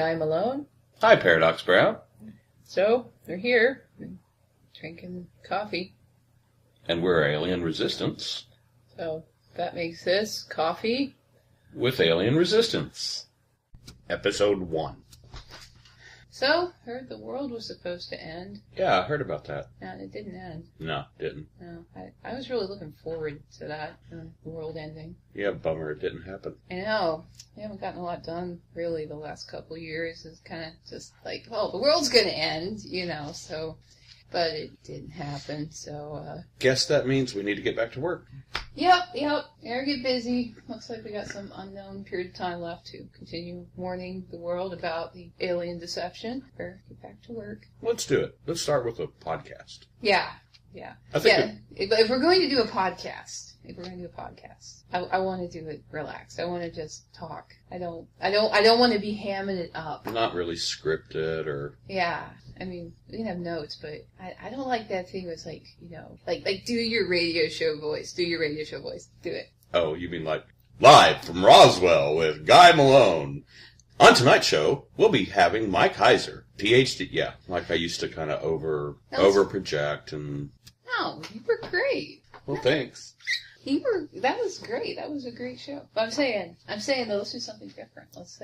Guy Malone. Hi, Paradox Brown. So, we're here, drinking coffee. And we're Alien Resistance. So, that makes this coffee with Alien Resistance. Episode 1. So, heard the world was supposed to end. Yeah, I heard about that. And it didn't end. No, didn't. No, I was really looking forward to that, the world ending. Yeah, bummer it didn't happen. I know. We haven't gotten a lot done, really, the last couple of years. It's kind of just like, well, the world's going to end, so... But it didn't happen, so... Guess that means we need to get back to work. Yep. Gotta get busy. Looks like we got some unknown period of time left to continue warning the world about the alien deception. Or get back to work. Let's do it. Let's start with a podcast. Yeah. If we're going to do a podcast, I want to do it relaxed. I want to just talk. I don't want to be hamming it up. Not really scripted or... Yeah. I mean, we can have notes, but I don't like that thing where it's like, like do your radio show voice. Do your radio show voice. Do it. Oh, you mean like, live from Roswell with Guy Malone. On tonight's show, we'll be having Mike Heiser, PhD. Yeah, like I used to kind of over project and... No, you were great. Well, thanks. That was great. That was a great show. But I'm saying though, let's do something different. Let's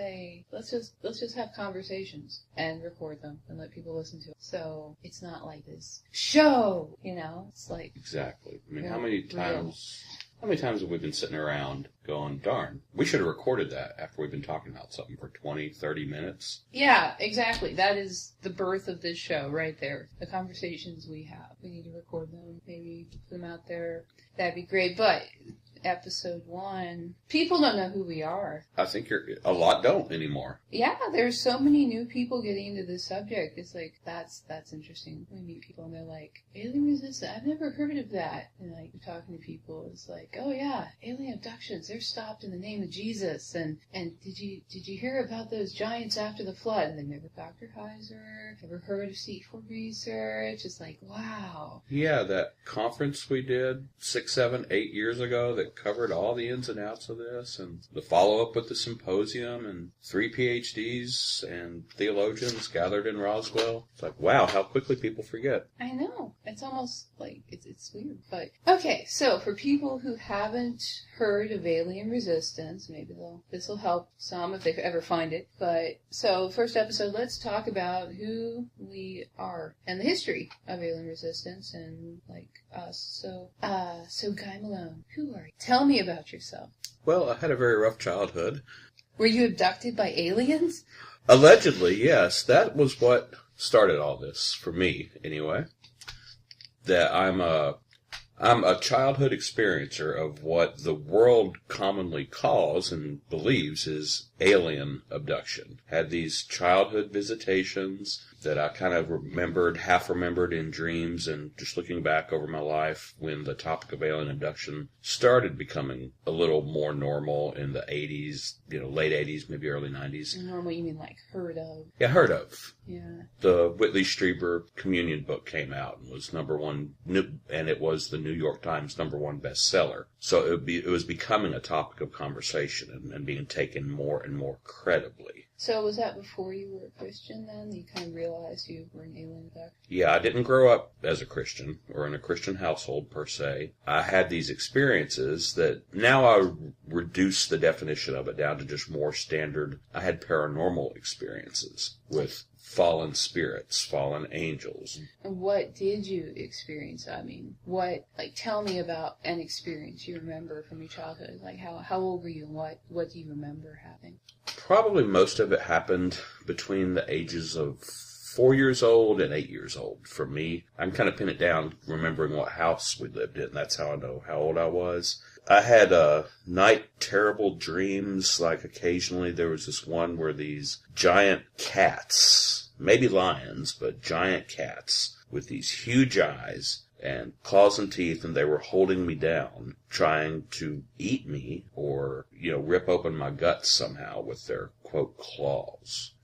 just have conversations and record them and let people listen to it. So it's not like this show, it's like... Exactly. I mean, how many times have we been sitting around going, darn, we should have recorded that after we've been talking about something for 20, 30 minutes? Yeah, exactly. That is the birth of this show right there. The conversations we have. We need to record them, maybe put them out there. That'd be great. But episode 1, people don't know who we are. I think a lot don't anymore. Yeah, there's so many new people getting into this subject. It's like, that's interesting. We meet people and they're like, alien resistance, I've never heard of that. And like, you're talking to people, it's like, oh yeah, alien abductions, they're stopped in the name of Jesus. And did you hear about those giants after the flood? And they never, Dr. Heiser, ever heard of C4 research? It's like, wow. Yeah, that conference we did 6, 7, 8 years ago that covered all the ins and outs of this, and the follow-up with the symposium, and 3 PhDs and theologians gathered in Roswell. It's like, wow, how quickly people forget. I know. It's almost like, it's weird. But, okay, so for people who haven't heard of alien resistance, maybe this will help some if they ever find it. But, so, first episode, let's talk about who we are and the history of alien resistance and, like, us. So Guy Malone, who are you? Tell me about yourself. Well, I had a very rough childhood. Were you abducted by aliens? Allegedly, yes. That was what started all this, for me, anyway. That I'm a childhood experiencer of what the world commonly calls and believes is alien abduction. Had these childhood visitations that I kind of half remembered in dreams, and just looking back over my life when the topic of alien abduction started becoming a little more normal in the 80s, late 80s, maybe early 90s. Normal, you mean like heard of? Yeah, heard of. Yeah. The Whitley Strieber Communion book came out and was #1, and it was the New York Times #1 bestseller. So it was becoming a topic of conversation and being taken more and more credibly. So was that before you were a Christian then? You kind of realized you were an alien abductor? Yeah, I didn't grow up as a Christian or in a Christian household per se. I had these experiences that now I reduce the definition of it down to just more standard. I had paranormal experiences with fallen spirits, fallen angels. And what did you experience? I mean, tell me about an experience you remember from your childhood. Like, how old were you and what do you remember happening? Probably most of it happened between the ages of 4 years old and 8 years old. For me, I can kind of pin it down remembering what house we lived in. That's how I know how old I was. I had night terrible dreams. Like occasionally there was this one where these giant cats, maybe lions, but giant cats with these huge eyes and claws and teeth, and they were holding me down, trying to eat me or, rip open my guts somehow with their, quote, claws.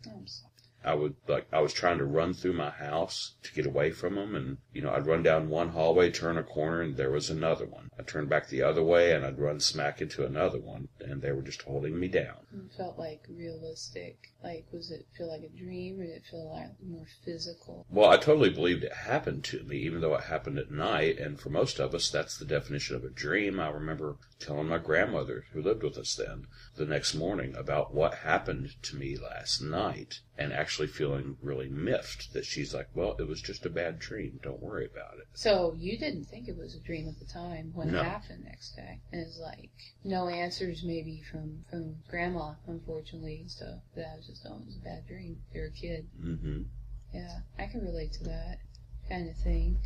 I was trying to run through my house to get away from them, and, I'd run down one hallway, turn a corner, and there was another one. I'd turn back the other way, and I'd run smack into another one, and they were just holding me down. It felt like realistic. Like, was it feel like a dream, or did it feel like more physical? Well, I totally believed it happened to me, even though it happened at night, and for most of us, that's the definition of a dream. I remember telling my grandmother, who lived with us then, the next morning about what happened to me last night, and actually feeling really miffed that she's like, well, it was just a bad dream. Don't worry about it. So you didn't think it was a dream at the time when No. it happened next day. And it's like, no answers maybe from Grandma, unfortunately. So that was just, it was a bad dream. You're a kid. Mm-hmm. Yeah, I can relate to that kind of thing.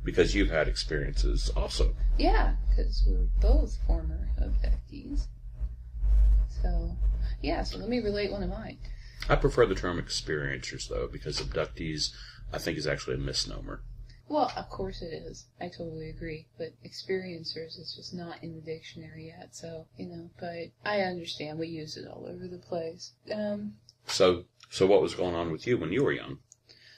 Because you've had experiences also. Yeah, because we're both former abductees. So, yeah, so let me relate one of mine. I prefer the term experiencers, though, because abductees, I think, is actually a misnomer. Well, of course it is. I totally agree. But experiencers is just not in the dictionary yet. So, but I understand. We use it all over the place. So what was going on with you when you were young?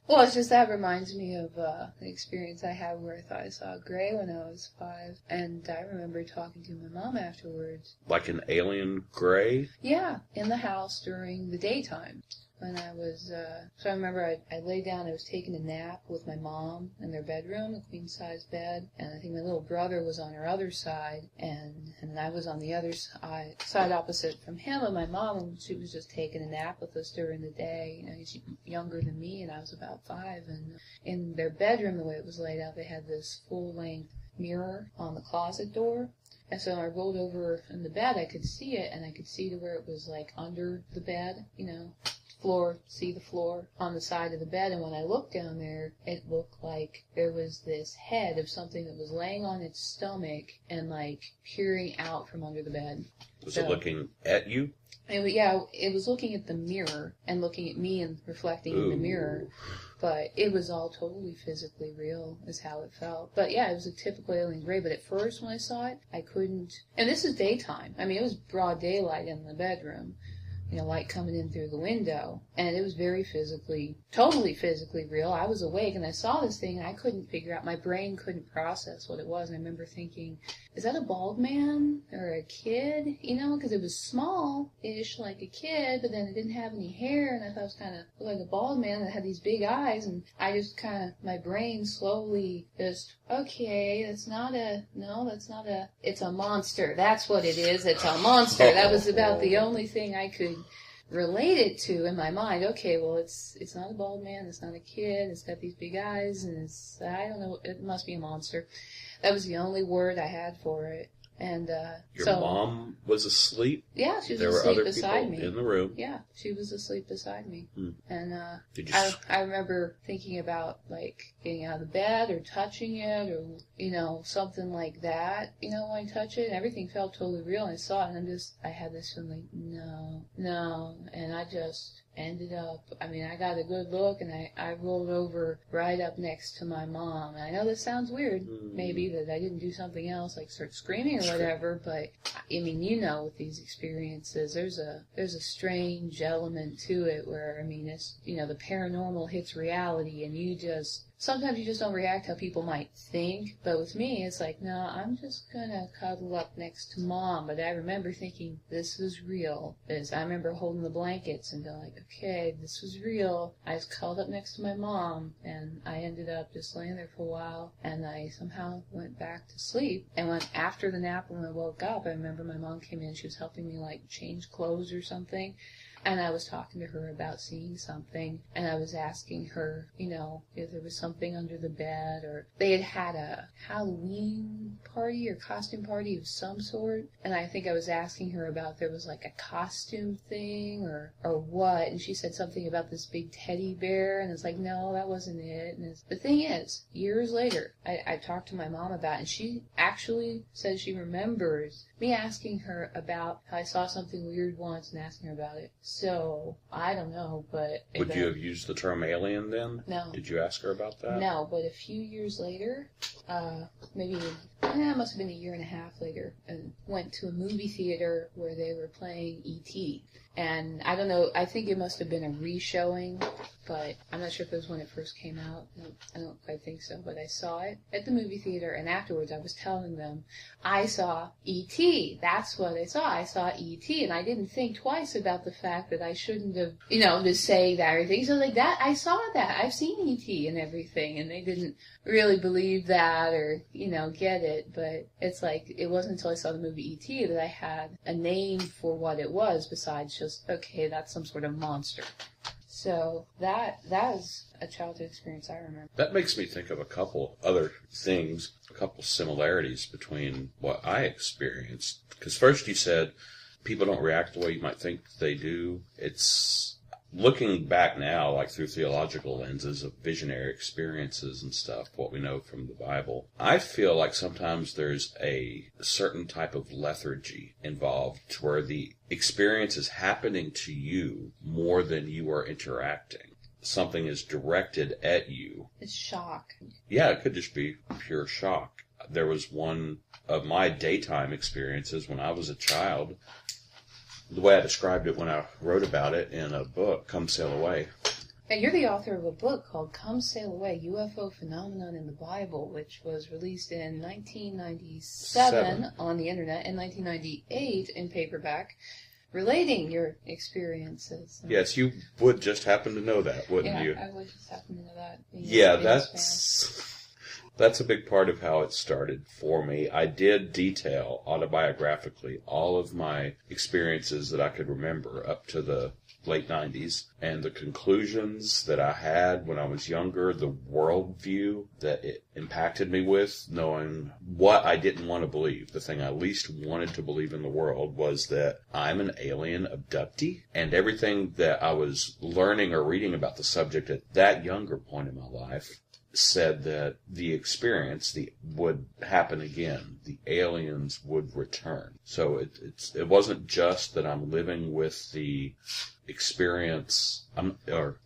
Well, it's just that reminds me of the experience I had where I thought I saw a gray when I was 5. And I remember talking to my mom afterwards. Like an alien gray? Yeah, in the house during the daytime. When I was, so I remember I lay down, I was taking a nap with my mom in their bedroom, a queen-size bed, and I think my little brother was on her other side, and I was on the other side opposite from him, and my mom, she was just taking a nap with us during the day. She's younger than me, and I was about 5, and in their bedroom, the way it was laid out, they had this full-length mirror on the closet door. And so I rolled over in the bed, I could see it, and I could see to where it was like under the bed, see the floor on the side of the bed. And when I looked down there, it looked like there was this head of something that was laying on its stomach and like peering out from under the bed. Was it looking at you? It was looking at the mirror and looking at me and reflecting in the mirror. But it was all totally physically real is how it felt. But yeah, it was a typical alien gray. But at first when I saw it, I couldn't. And this is daytime. I mean, it was broad daylight in the bedroom. Light coming in through the window. And it was totally physically real. I was awake and I saw this thing and I couldn't figure out, my brain couldn't process what it was. And I remember thinking, is that a bald man or a kid? Because it was small-ish like a kid, but then it didn't have any hair. And I thought it was kind of like a bald man that had these big eyes. And I just my brain slowly just, okay, it's a monster. That's what it is. It's a monster. That was about the only thing I could relate it to in my mind. Okay, well, it's not a bald man, it's not a kid, it's got these big eyes, and I don't know, it must be a monster. That was the only word I had for it. And Your mom was asleep? Yeah, she was there asleep were other beside people me. In the room? Yeah, she was asleep beside me. And I remember thinking about, like, getting out of the bed or touching it or, something like that, when I touch it. And everything felt totally real. And I saw it, and I had this feeling, no. And I just ended up, I got a good look, and I rolled over right up next to my mom. And I know this sounds weird, maybe, that I didn't do something else, like start screaming or whatever, but, with these experiences, there's a strange element to it where, it's, the paranormal hits reality, and sometimes you just don't react how people might think, but with me, it's like, no, I'm just gonna cuddle up next to Mom. But I remember thinking, this is real. I remember holding the blankets and going like, okay, this was real. I was cuddled up next to my mom, and I ended up just laying there for a while, and I somehow went back to sleep. And after the nap, when I woke up, I remember my mom came in, she was helping me like change clothes or something. And I was talking to her about seeing something, and I was asking her, if there was something under the bed, or they had a Halloween party or costume party of some sort, and I think I was asking her about if there was like a costume thing or what, and she said something about this big teddy bear, and it's like, no, that wasn't it. And the thing is, years later, I talked to my mom about it, and she actually says she remembers me asking her about how I saw something weird once and asking her about it. So, I don't know, but... Would you have used the term alien then? No. Did you ask her about that? No, but a few years later, it must have been a year and a half later, and went to a movie theater where they were playing E.T. And I don't know, I think it must have been a re-showing, but I'm not sure if it was when it first came out. I don't quite think so, but I saw it at the movie theater, and afterwards I was telling them, I saw E.T. That's what I saw. I saw E.T. And I didn't think twice about the fact that I shouldn't have, just say that or everything. So like that, I saw that. I've seen E.T. and everything, and they didn't really believe that or, get it. But it's like, it wasn't until I saw the movie E.T. that I had a name for what it was besides just, okay, that's some sort of monster. So that is a childhood experience I remember. That makes me think of a couple other things, a couple similarities between what I experienced. Because first you said people don't react the way you might think they do. It's looking back now, like through theological lenses of visionary experiences and stuff, what we know from the Bible. I feel like sometimes there's a certain type of lethargy involved where the experience is happening to you more than you are interacting. Something is directed at you. It's shock. Yeah, it could just be pure shock. There was one of my daytime experiences when I was a child. The way I described it when I wrote about it in a book, Come Sail Away. And you're the author of a book called Come Sail Away, UFO Phenomenon in the Bible, which was released in 1997 on the internet and 1998 in paperback, relating your experiences. Yes, you would just happen to know that, wouldn't you? Yeah, I would just happen to know that. Yeah, that's a big part of how it started for me. I did detail autobiographically all of my experiences that I could remember up to the late 90s, and the conclusions that I had when I was younger, the worldview that it impacted me with, knowing what I didn't want to believe. The thing I least wanted to believe in the world was that I'm an alien abductee, and everything that I was learning or reading about the subject at that younger point in my life said that the experience would happen again. The aliens would return. So it wasn't just that I'm living with the experience,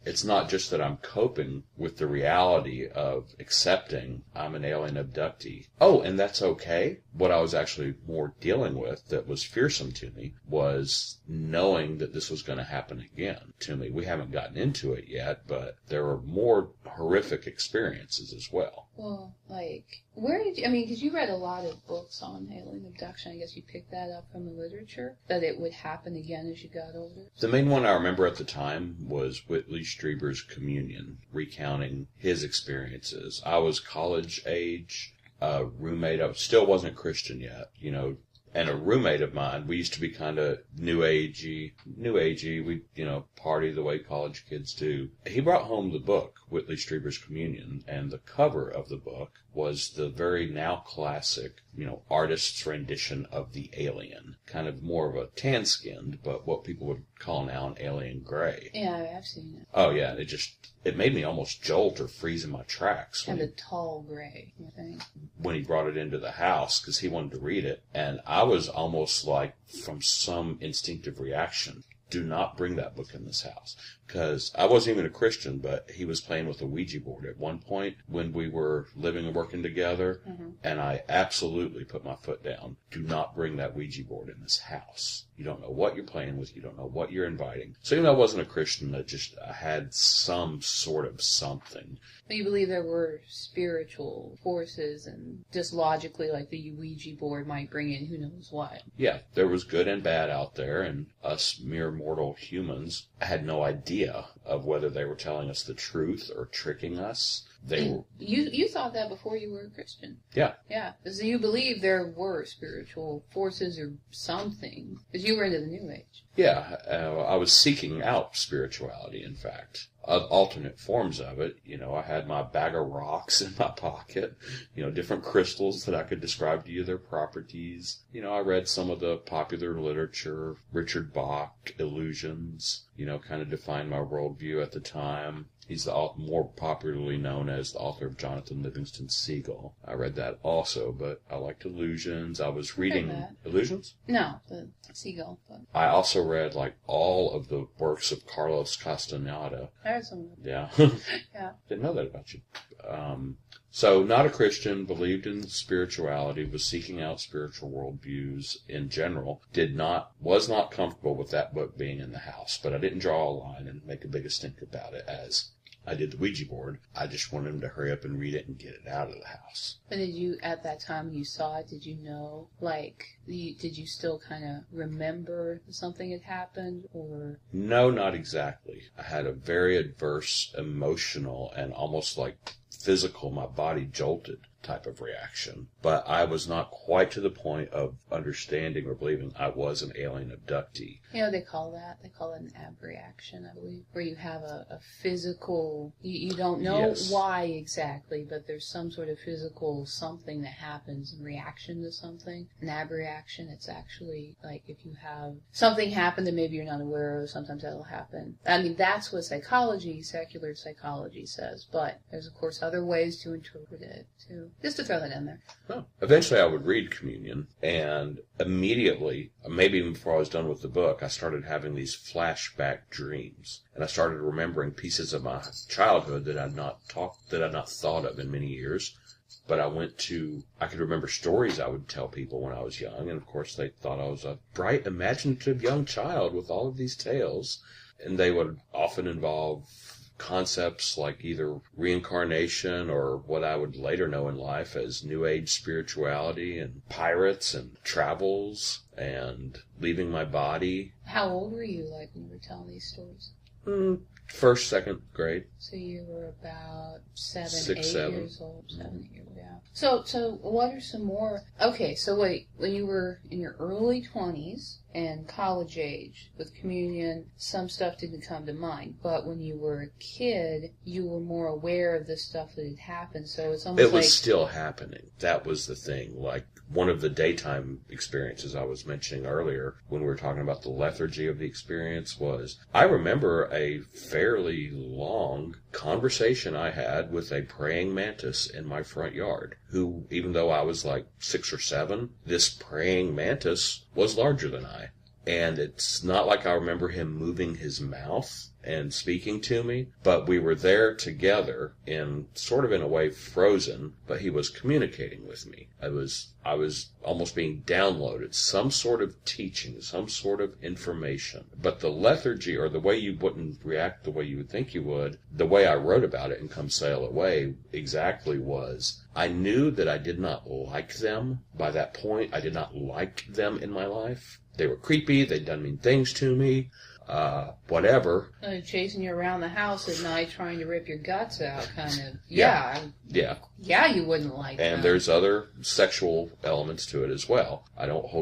it's not just that I'm coping with the reality of accepting I'm an alien abductee. Oh, and that's okay. What I was actually more dealing with that was fearsome to me was knowing that this was going to happen again to me. We haven't gotten into it yet, but there were more horrific experiences as well. Well, where did you, because you read a lot of books on alien abduction. I guess you picked that up from the literature, that it would happen again as you got older. The main one I remember at the time was Whitley Strieber's Communion, recounting his experiences. I was college age, a roommate. I still wasn't Christian yet, and a roommate of mine, we used to be kind of new agey. We, party the way college kids do. He brought home the book, Whitley Strieber's Communion, and the cover of the book was the very now classic, artist's rendition of the alien. Kind of more of a tan-skinned, but what people would call now an alien gray. Yeah, I've seen it. Oh, yeah, it made me almost jolt or freeze in my tracks. And a tall gray, I think. When he brought it into the house, because he wanted to read it. And I was almost like, from some instinctive reaction, do not bring that book in this house. Because I wasn't even a Christian, but he was playing with a Ouija board at one point when we were living and working together. Mm-hmm. And I absolutely put my foot down. Do not bring that Ouija board in this house. You don't know what you're playing with. You don't know what you're inviting. So even though I wasn't a Christian, I had some sort of something. But you believe there were spiritual forces, and just logically, like the Ouija board might bring in who knows what. Yeah, there was good and bad out there, and us mere mortal humans had no idea of whether they were telling us the truth or tricking us. You thought that before you were a Christian. Yeah. Yeah. So you believe there were spiritual forces or something, because you were into the New Age. Yeah. I was seeking out spirituality, in fact. Alternate forms of it. I had my bag of rocks in my pocket, different crystals that I could describe to you their properties. I read some of the popular literature, Richard Bach, Illusions, kind of defined my worldview at the time. He's the more popularly known as the author of Jonathan Livingston Seagull. I read that also, but I liked Illusions. I was reading Illusions? No, the Seagull. But I also read like all of the works of Carlos Castaneda. I read some of them. Yeah. Yeah. Didn't know that about you. So not a Christian, believed in spirituality, was seeking out spiritual worldviews in general, was not comfortable with that book being in the house, but I didn't draw a line and make a big stink about it as I did the Ouija board. I just wanted him to hurry up and read it and get it out of the house. But did you, at that time you saw it, did you know, like, did you still kind of remember something had happened, or? No, not exactly. I had a very adverse, emotional, and almost like physical, my body jolted type of reaction. But I was not quite to the point of understanding or believing I was an alien abductee. You know, they call that an abreaction, I believe, where you have a physical, you don't know why exactly, but there's some sort of physical something that happens in reaction to something. An abreaction, it's actually like if you have something happen that maybe you're not aware of, sometimes that'll happen. I mean, that's what secular psychology says, but there's of course other ways to interpret it too. Just to throw that in there. Oh. Eventually I would read Communion, and immediately, maybe even before I was done with the book, I started having these flashback dreams. And I started remembering pieces of my childhood that I'd not thought of in many years. But I could remember stories I would tell people when I was young, and of course they thought I was a bright, imaginative young child with all of these tales. And they would often involve concepts like either reincarnation or what I would later know in life as New Age spirituality and pirates and travels and leaving my body. How old were you, like, when you were telling these stories? First, second grade. So you were about 7, 6, 8 7. years old. 7, 8 years old, yeah. So what are some more... Okay, so wait, when you were in your early 20s and college age with Communion, some stuff didn't come to mind. But when you were a kid, you were more aware of the stuff that had happened. So it's almost like... It was still happening. That was the thing. Like, one of the daytime experiences I was mentioning earlier when we were talking about the lethargy of the experience was, I remember a fairly long conversation I had with a praying mantis in my front yard, who, even though I was like 6 or 7, this praying mantis was larger than I. And it's not like I remember him moving his mouth and speaking to me, but we were there together in sort of in a way frozen, but he was communicating with me. I was almost being downloaded, some sort of teaching, some sort of information. But the lethargy, or the way you wouldn't react the way you would think you would, the way I wrote about it in Come Sail Away exactly was, I knew that I did not like them. By that point, I did not like them in my life. They were creepy, they'd done mean things to me, whatever. Chasing you around the house at night trying to rip your guts out, kind of. Yeah, you wouldn't like that. And there's other sexual elements to it as well. I don't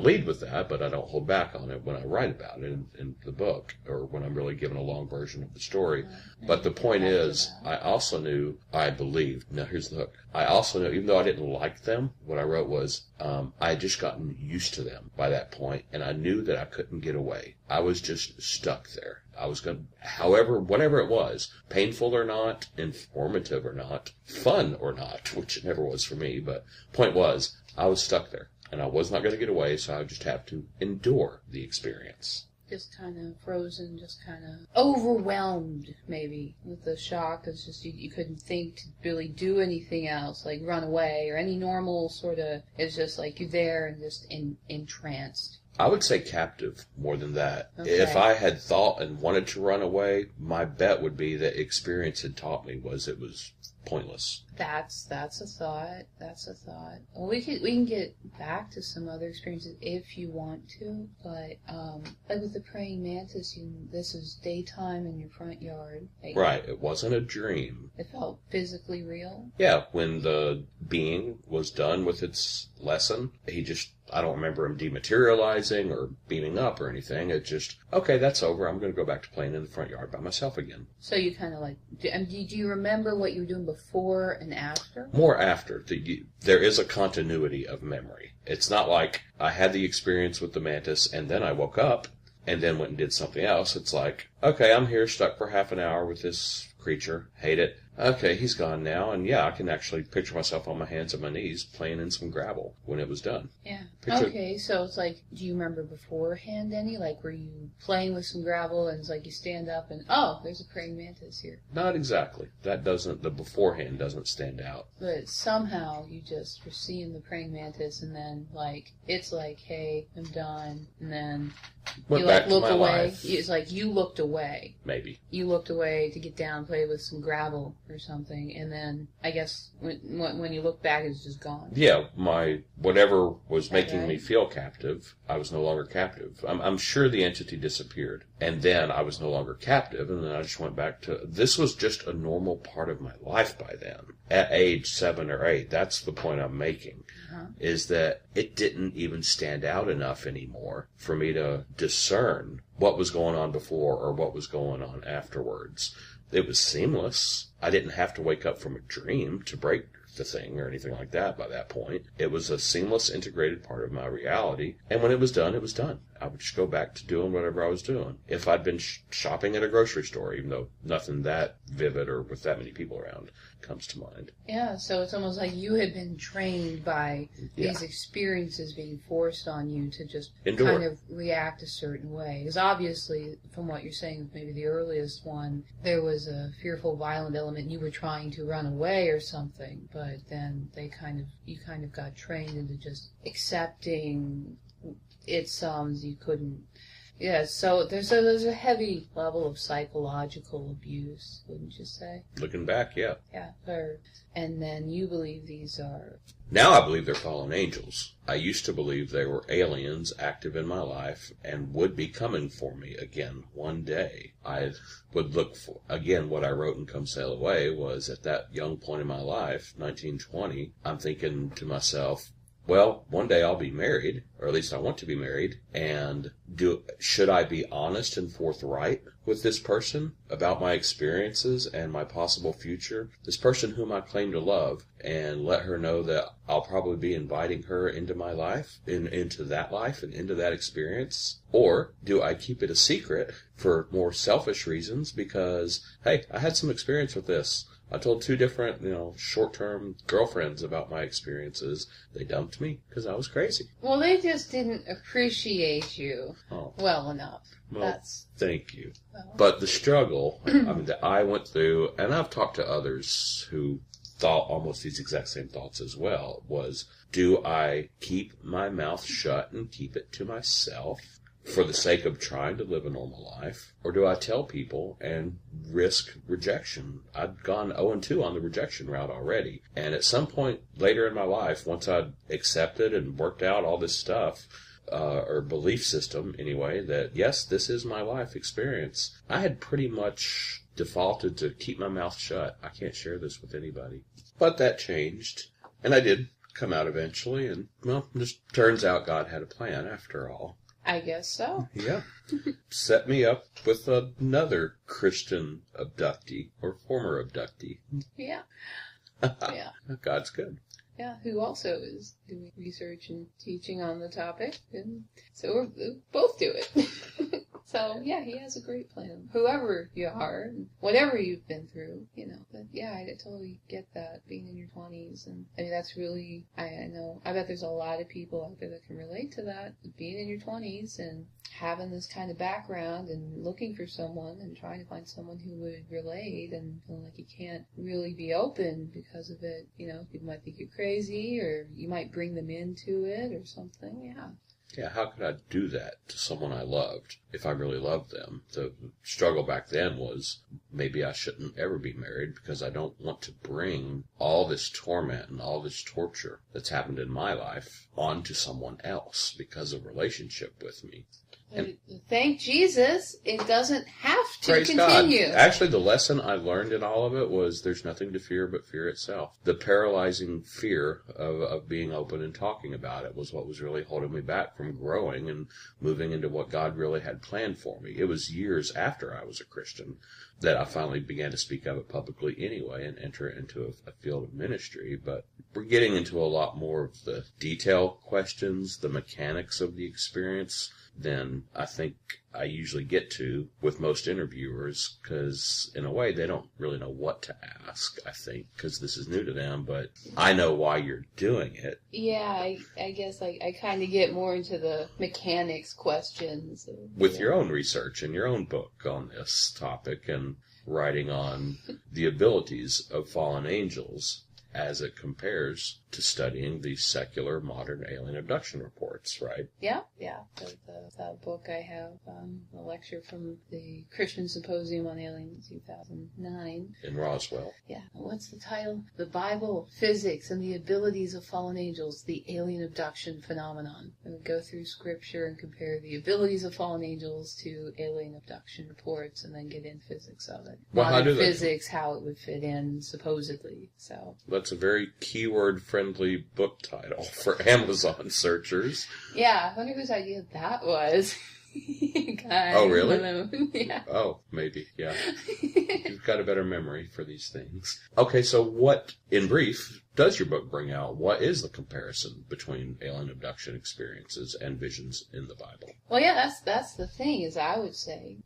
lead with that, but I don't hold back on it when I write about it in the book, or when I'm really given a long version of the story. But the point is, I also knew, I believed, now here's the hook, I also knew, even though I didn't like them, what I wrote was, I had just gotten used to them by that point, and I knew that I couldn't get away. I was just stuck there. I was going to, whatever it was, painful or not, informative or not, fun or not, which it never was for me, but point was, I was stuck there, and I was not going to get away, so I would just have to endure the experience. Just kind of frozen, just kind of overwhelmed, maybe, with the shock. It's just you couldn't think to really do anything else, like run away or any normal sort of. It's just like you're there and just entranced. I would say captive more than that. Okay. If I had thought and wanted to run away, my bet would be that experience had taught me it was pointless. That's a thought. That's a thought. Well, we can get back to some other experiences if you want to, but like with the praying mantis, this is daytime in your front yard. Like, right. It wasn't a dream. It felt physically real. Yeah. When the being was done with its lesson, I don't remember him dematerializing or beaming up or anything. It just, okay, that's over. I'm going to go back to playing in the front yard by myself again. So you kind of like, do you remember what you were doing before and after? More after. There is a continuity of memory. It's not like I had the experience with the mantis and then I woke up and then went and did something else, it's like, okay, I'm here stuck for half an hour with this creature, hate it. Okay, he's gone now, and yeah, I can actually picture myself on my hands and my knees playing in some gravel when it was done. Yeah. Picture... Okay, so it's like, do you remember beforehand any? Like, were you playing with some gravel and it's like you stand up and, oh, there's a praying mantis here? Not exactly. The beforehand doesn't stand out. But somehow you just were seeing the praying mantis and then, like, it's like, hey, I'm done, and then Went you, back like, to look my away. life. It's like you looked away. Maybe. You looked away to get down, play with some gravel or something, and then I guess when you look back, it's just gone. Yeah, whatever was making me feel captive, I was no longer captive. I'm sure the entity disappeared, and then I was no longer captive, and then I just went back to, this was just a normal part of my life by then. At age 7 or 8, that's the point I'm making, is that it didn't even stand out enough anymore for me to discern what was going on before or what was going on afterwards. It was seamless. I didn't have to wake up from a dream to break the thing or anything like that by that point. It was a seamless, integrated part of my reality. And when it was done, it was done. I would just go back to doing whatever I was doing. If I'd been shopping at a grocery store, even though nothing that vivid or with that many people around comes to mind. Yeah, so it's almost like you had been trained by these experiences being forced on you to just kind of react a certain way. Because obviously, from what you're saying, maybe the earliest one, there was a fearful, violent element and you were trying to run away or something, but then you kind of got trained into just accepting its sums you couldn't. Yeah, so there's a heavy level of psychological abuse, wouldn't you say? Looking back, yeah. Yeah, and then you believe these are... Now I believe they're fallen angels. I used to believe they were aliens active in my life and would be coming for me again one day. I would look for, again, what I wrote in Come Sail Away was at that young point in my life, 1920, I'm thinking to myself, well, one day I'll be married, or at least I want to be married, and should I be honest and forthright with this person about my experiences and my possible future? This person whom I claim to love, and let her know that I'll probably be inviting her into my life, into that life and into that experience? Or do I keep it a secret for more selfish reasons because, hey, I had some experience with this. I told 2 different, short-term girlfriends about my experiences. They dumped me because I was crazy. Well, they just didn't appreciate you well enough. Well, thank you. Well. But the struggle, that I went through, and I've talked to others who thought almost these exact same thoughts as well, was, do I keep my mouth shut and keep it to myself for the sake of trying to live a normal life? Or do I tell people and risk rejection? I'd gone 0-2 on the rejection route already. And at some point later in my life, once I'd accepted and worked out all this stuff, or belief system anyway, that yes, this is my life experience, I had pretty much defaulted to keep my mouth shut. I can't share this with anybody. But that changed. And I did come out eventually. And, well, it just turns out God had a plan after all. I guess so. Yeah. Set me up with another Christian abductee, or former abductee. Yeah. Yeah. God's good. Yeah, who also is doing research and teaching on the topic, and so we both do it. So, yeah, he has a great plan. Whoever you are, and whatever you've been through, But, yeah, I totally get that, being in your 20s. And, that's really, I know, I bet there's a lot of people out there that can relate to that. Being in your 20s and having this kind of background and looking for someone and trying to find someone who would relate and feeling like you can't really be open because of it. People might think you're crazy, or you might bring them into it or something. Yeah. Yeah, how could I do that to someone I loved if I really loved them? The struggle back then was maybe I shouldn't ever be married because I don't want to bring all this torment and all this torture that's happened in my life onto someone else because of relationship with me. And thank Jesus, it doesn't have to praise continue. God. Actually, the lesson I learned in all of it was there's nothing to fear but fear itself. The paralyzing fear of being open and talking about it was what was really holding me back from growing and moving into what God really had planned for me. It was years after I was a Christian that I finally began to speak of it publicly anyway and enter into a field of ministry. But we're getting into a lot more of the detail questions, the mechanics of the experience, than I think I usually get to with most interviewers, because in a way they don't really know what to ask, I think, because this is new to them, but I know why you're doing it. Yeah, I guess I kind of get more into the mechanics questions. With your own research and your own book on this topic and writing on the abilities of fallen angels as it compares to studying the secular modern alien abduction reports, right? Yeah. That book I have, a lecture from the Christian Symposium on Aliens 2009. In Roswell. Yeah. What's the title? The Bible, Physics, and the Abilities of Fallen Angels, the Alien Abduction Phenomenon. And we go through scripture and compare the abilities of fallen angels to alien abduction reports, and then get in physics of it. Well, how do they? Physics, how it would fit in, supposedly. So that's a very keyword-friendly book title for Amazon searchers. Yeah, I wonder whose idea that was. Guy Oh, really? Malone. Yeah. Oh, maybe, yeah. You've got a better memory for these things. Okay, so what, in brief, does your book bring out? What is the comparison between alien abduction experiences and visions in the Bible? Well, yeah, that's the thing, is I would say,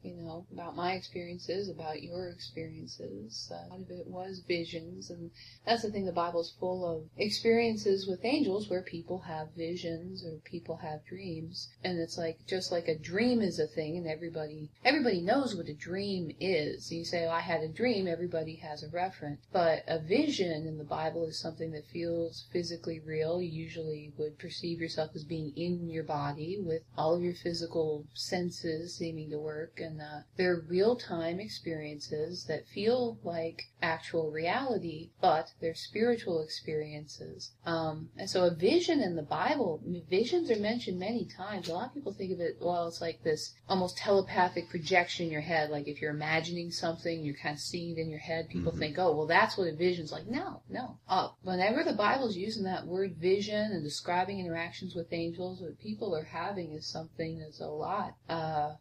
about my experiences, about your experiences. A lot of it was visions, and that's the thing, the Bible's full of experiences with angels where people have visions or people have dreams, and it's like, just like a dream is a thing, and everybody knows what a dream is. So you say, I had a dream, everybody has a reference, but a vision in the Bible is something that feels physically real. You usually would perceive yourself as being in your body with all of your physical senses seeming to work, and they're real-time experiences that feel like actual reality, but they're spiritual experiences. And so a vision in the Bible, visions are mentioned many times. A lot of people think of it, well, it's like this almost telepathic projection in your head, like if you're imagining something, you're kind of seeing it in your head, people think, oh, well, that's what a vision's like. No. Whenever the Bible's using that word vision and describing interactions with angels, what people are having is something that's a lot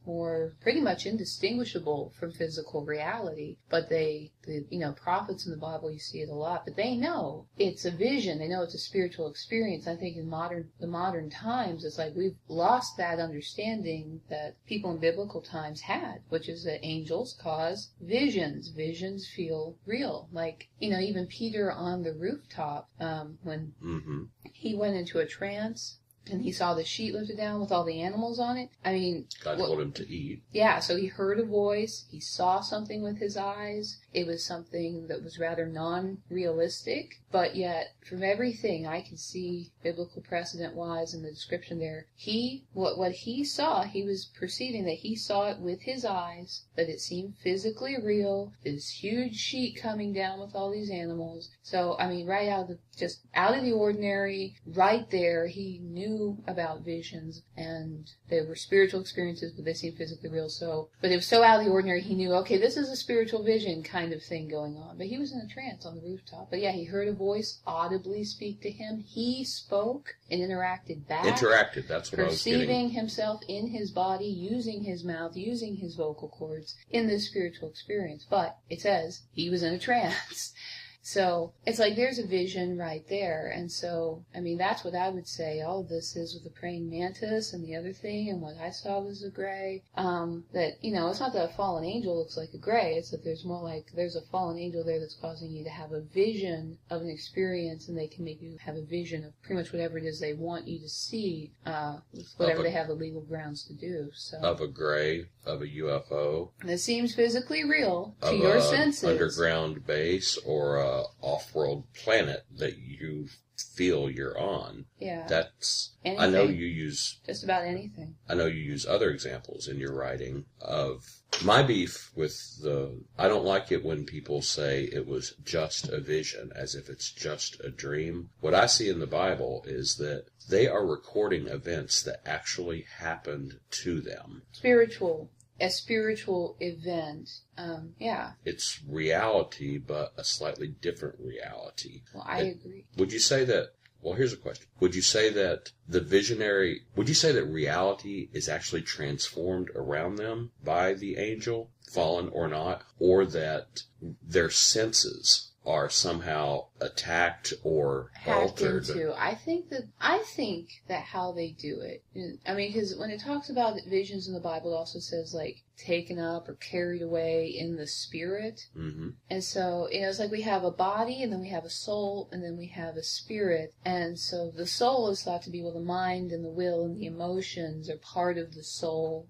more, pretty much indistinguishable from physical reality. But the prophets in the Bible, you see it a lot, but they know it's a vision. They know it's a spiritual experience. I think in the modern times, it's like we've lost that understanding that people in biblical times had, which is that angels cause visions. Visions feel real. Like, even Peter on the rooftop, when he went into a trance and he saw the sheet lifted down with all the animals on it. I mean, God told him to eat. Yeah, so he heard a voice. He saw something with his eyes. It was something that was rather non-realistic, but yet from everything I could see biblical precedent-wise in the description there, what he saw, he was perceiving that he saw it with his eyes, that it seemed physically real, this huge sheet coming down with all these animals. So, I mean, right out of the ordinary, right there, he knew about visions, and they were spiritual experiences, but they seemed physically real. So, but it was so out of the ordinary, he knew, okay, this is a spiritual vision kind of thing going on. But he was in a trance on the rooftop. But yeah, he heard a voice audibly speak to him. He spoke and interacted back. That's what I was getting. Perceiving himself in his body, using his mouth, using his vocal cords in this spiritual experience. But it says he was in a trance. So it's like there's a vision right there. And so, I mean, that's what I would say. All of this is with the praying mantis and the other thing, and what I saw was a gray. That, it's not that a fallen angel looks like a gray. It's that there's more like there's a fallen angel there that's causing you to have a vision of an experience, and they can make you have a vision of pretty much whatever it is they want you to see, whatever they have the legal grounds to do. So of a gray, of a UFO. And it seems physically real to your senses. Underground base or a off-world planet that you feel you're on. Yeah. That's anything. I know you use just about anything. I know you use other examples in your writing of my beef with I don't like it when people say it was just a vision, as if it's just a dream. What I see in the Bible is that they are recording events that actually happened to them. A spiritual event. Yeah. It's reality, but a slightly different reality. Well, I agree. Would you say that, well, here's a question. Would you say that would you say that reality is actually transformed around them by the angel, fallen or not, or that their senses are somehow attacked or hacked altered. into. I think that how they do it. I mean, because when it talks about visions in the Bible, it also says like taken up or carried away in the spirit. Mm-hmm. And so, it's like we have a body, and then we have a soul, and then we have a spirit. And so the soul is thought to be, well, the mind and the will and the emotions are part of the soul.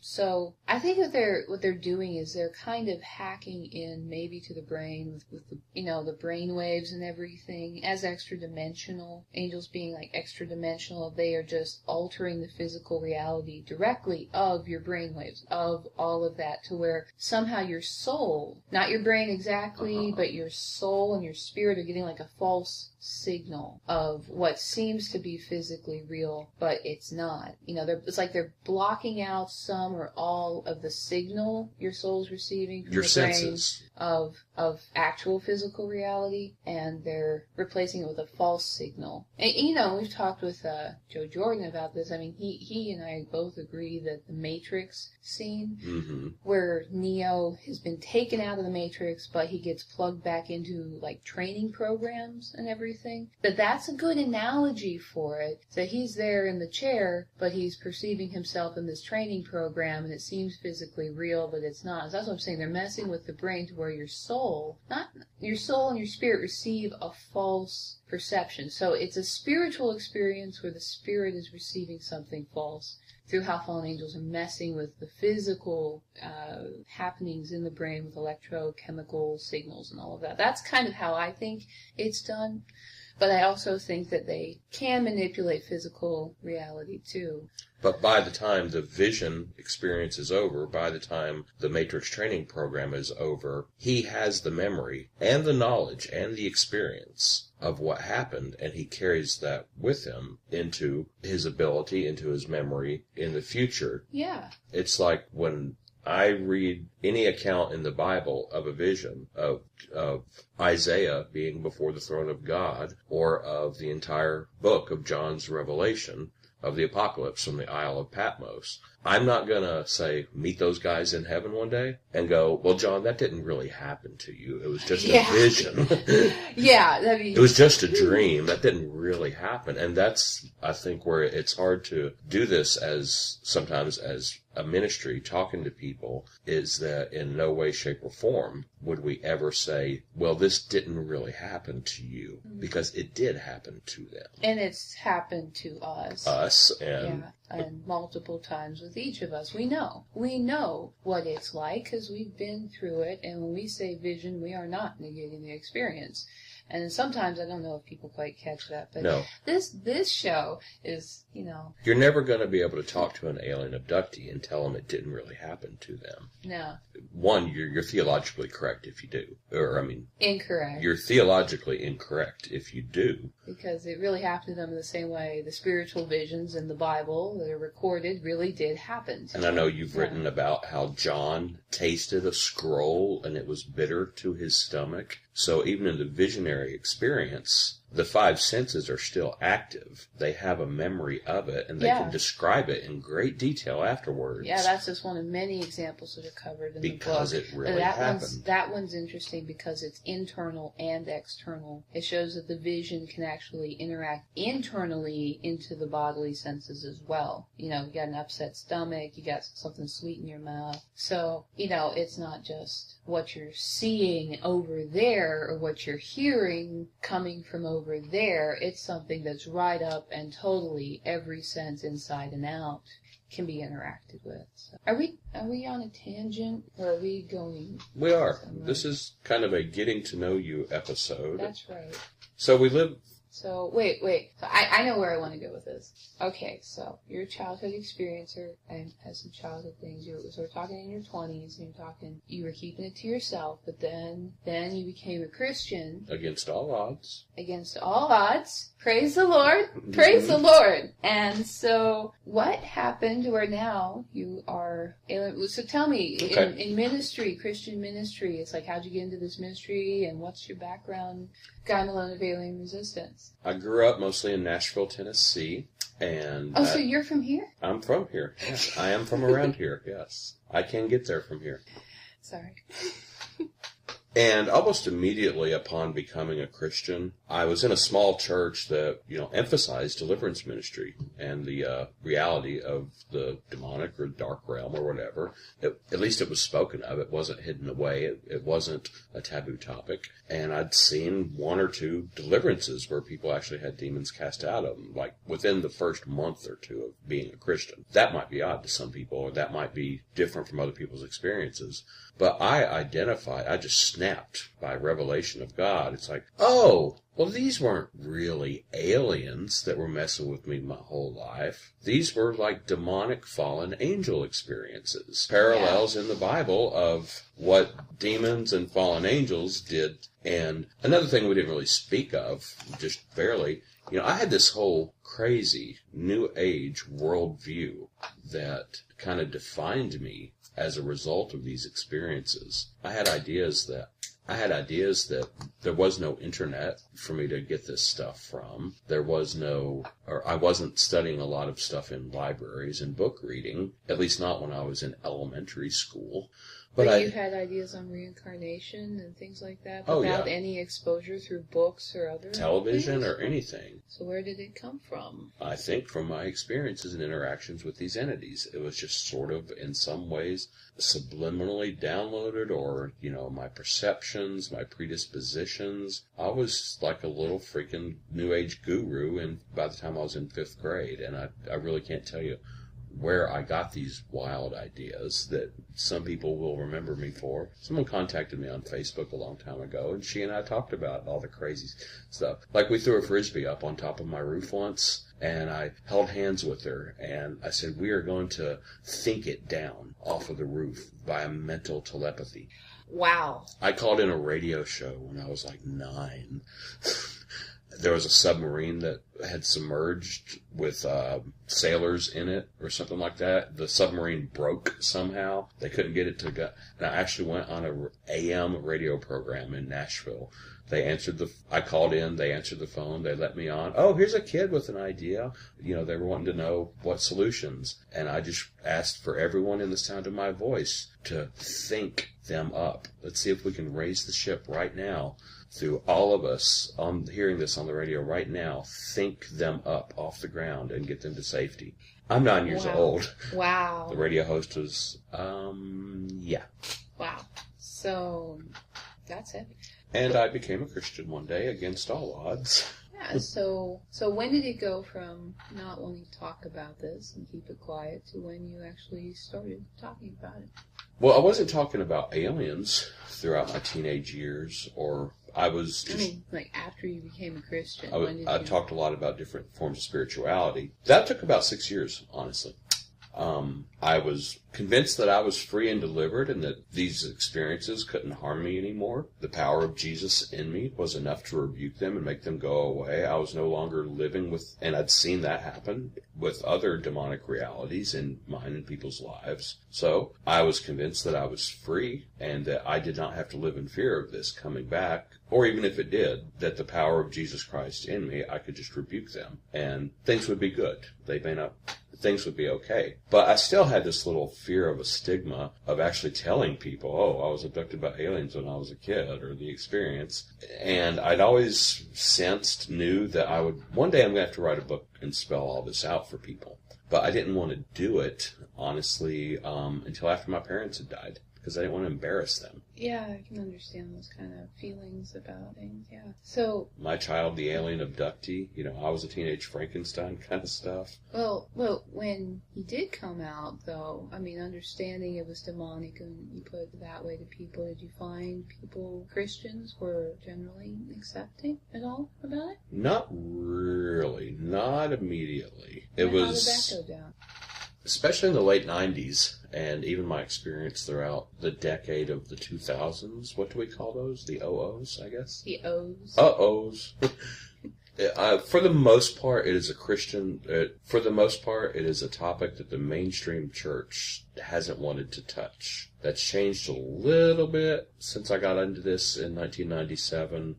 So I think what they're doing is they're kind of hacking in maybe to the brain with the, the brain waves and everything as extra dimensional. Angels being like extra dimensional, they are just altering the physical reality directly of your brain waves, of all of that, to where somehow your soul, not your brain exactly, but your soul and your spirit are getting like a false signal of what seems to be physically real, but it's not. It's like they're blocking out some or all of the signal your soul's receiving from your the senses brain of actual physical reality, and they're replacing it with a false signal. And we've talked with Joe Jordan about this. I mean, he and I both agree that the Matrix scene, where Neo has been taken out of the Matrix, but he gets plugged back into like training programs and everything, that's a good analogy for it. So he's there in the chair, but he's perceiving himself in this training program, and it seems physically real, but it's not. So that's what I'm saying. They're messing with the brain to where your soul and your spirit receive a false perception. So it's a spiritual experience where the spirit is receiving something false through how fallen angels are messing with the physical happenings in the brain with electrochemical signals and all of that. That's kind of how I think it's done. But I also think that they can manipulate physical reality too. But by the time the vision experience is over, by the time the Matrix training program is over, he has the memory and the knowledge and the experience of what happened, and he carries that with him into his ability, into his memory in the future. Yeah. It's like when I read any account in the Bible of a vision of Isaiah being before the throne of God, or of the entire book of John's Revelation of the apocalypse from the Isle of Patmos. I'm not going to say, meet those guys in heaven one day and go, well, John, that didn't really happen to you. It was just a vision. Yeah. It was just a dream. That didn't really happen. And that's, I think, where it's hard to do this sometimes as a ministry, talking to people, is that in no way, shape, or form would we ever say, well, this didn't really happen to you, because it did happen to them. And it's happened to us. And multiple times with each of us. We know what it's like because we've been through it, and when we say vision, we are not negating the experience. And sometimes I don't know if people quite catch that, but no. This show is, You're never going to be able to talk to an alien abductee and tell them it didn't really happen to them. No. One, you're theologically correct if you do. Incorrect. You're theologically incorrect if you do. Because it really happened to them in the same way the spiritual visions in the Bible that are recorded really did happen to them. And I know you've written about how John tasted a scroll and it was bitter to his stomach. So even in the visionary experience, the five senses are still active. They have a memory of it, and they can describe it in great detail afterwards. Yeah, that's just one of many examples that are covered in the book. Because it really happened. That one's interesting because it's internal and external. It shows that the vision can actually interact internally into the bodily senses as well. You got an upset stomach, you got something sweet in your mouth. So, it's not just what you're seeing over there or what you're hearing coming from over there. It's something that's right up and totally every sense inside and out can be interacted with. So, are we on a tangent, or are we going? We are. Somewhere? This is kind of a getting to know you episode. That's right. So we live. So, wait. So I know where I want to go with this. Okay, so you're a childhood experiencer and has some childhood things. So we're talking in your 20s, and you were keeping it to yourself, but then you became a Christian. Against all odds. Against all odds. Praise the Lord. Praise the Lord. And so what happened where now you are alien? So tell me, in ministry, Christian ministry, it's like, how'd you get into this ministry, and what's your background? Guy Malone of Alien Resistance. I grew up mostly in Nashville, Tennessee, and... Oh, so you're from here? I'm from here, yes. I am from around here, yes. I can get there from here. Sorry. And almost immediately upon becoming a Christian, I was in a small church that, emphasized deliverance ministry and the reality of the demonic or dark realm or whatever. At least it was spoken of. It wasn't hidden away. It wasn't a taboo topic. And I'd seen one or two deliverances where people actually had demons cast out of them, like within the first month or two of being a Christian. That might be odd to some people, or that might be different from other people's experiences. But I just snapped by revelation of God. It's like, oh, well, these weren't really aliens that were messing with me my whole life. These were like demonic fallen angel experiences. Parallels in the Bible of what demons and fallen angels did. And another thing we didn't really speak of, just barely, I had this whole crazy New Age worldview that kind of defined me as a result of these experiences. I had ideas that there was no internet for me to get this stuff from. I wasn't studying a lot of stuff in libraries and book reading, at least not when I was in elementary school. But you had ideas on reincarnation and things like that without any exposure through books or other television things? Or anything. So where did it come from? I think from my experiences and interactions with these entities. It was just sort of, in some ways, subliminally downloaded, or, my perceptions, my predispositions. I was like a little freaking New Age guru by the time I was in 5th grade, and I really can't tell you where I got these wild ideas that some people will remember me for. Someone contacted me on Facebook a long time ago, and she and I talked about all the crazy stuff. Like, we threw a Frisbee up on top of my roof once, and I held hands with her, and I said, we are going to think it down off of the roof via mental telepathy. Wow. I called in a radio show when I was like 9. There was a submarine that had submerged with sailors in it or something like that. The submarine broke somehow. They couldn't get it to go. And I actually went on a AM radio program in Nashville. I called in, they answered the phone, they let me on. Oh, here's a kid with an idea. They were wanting to know what solutions. And I just asked for everyone in the sound of my voice to think them up. Let's see if we can raise the ship right now. Through all of us hearing this on the radio right now, think them up off the ground and get them to safety. I'm 9 years old. Wow. The radio host was, yeah. Wow. So, that's it. And I became a Christian one day against all odds. Yeah, so when did it go from not wanting to talk about this and keep it quiet to when you actually started talking about it? Well, I wasn't talking about aliens throughout my teenage years, or I was just... like after you became a Christian. I talked a lot about different forms of spirituality. That took about 6 years, honestly. I was convinced that I was free and delivered and that these experiences couldn't harm me anymore. The power of Jesus in me was enough to rebuke them and make them go away. I was no longer living with, and I'd seen that happen with other demonic realities in mine and people's lives. So I was convinced that I was free and that I did not have to live in fear of this coming back, or even if it did, that the power of Jesus Christ in me, I could just rebuke them and things would be good. Things would be okay. But I still had this little fear of a stigma of actually telling people, oh, I was abducted by aliens when I was a kid, or the experience. And I'd always knew that one day I'm going to have to write a book and spell all this out for people. But I didn't want to do it, honestly, until after my parents had died, because I didn't want to embarrass them. Yeah, I can understand those kind of feelings about things, yeah. So... my child, the alien abductee, I was a teenage Frankenstein kind of stuff. Well, when he did come out, though, understanding it was demonic and you put it that way to people, did you find Christians were generally accepting at all about it? Not really. Not immediately. How did that go down? Especially in the late 90s, and even my experience throughout the decade of the 2000s. What do we call those? The OOs, I guess? The O's. Uh-ohs. For the most part, it is a topic that the mainstream church hasn't wanted to touch. That's changed a little bit since I got into this in 1997.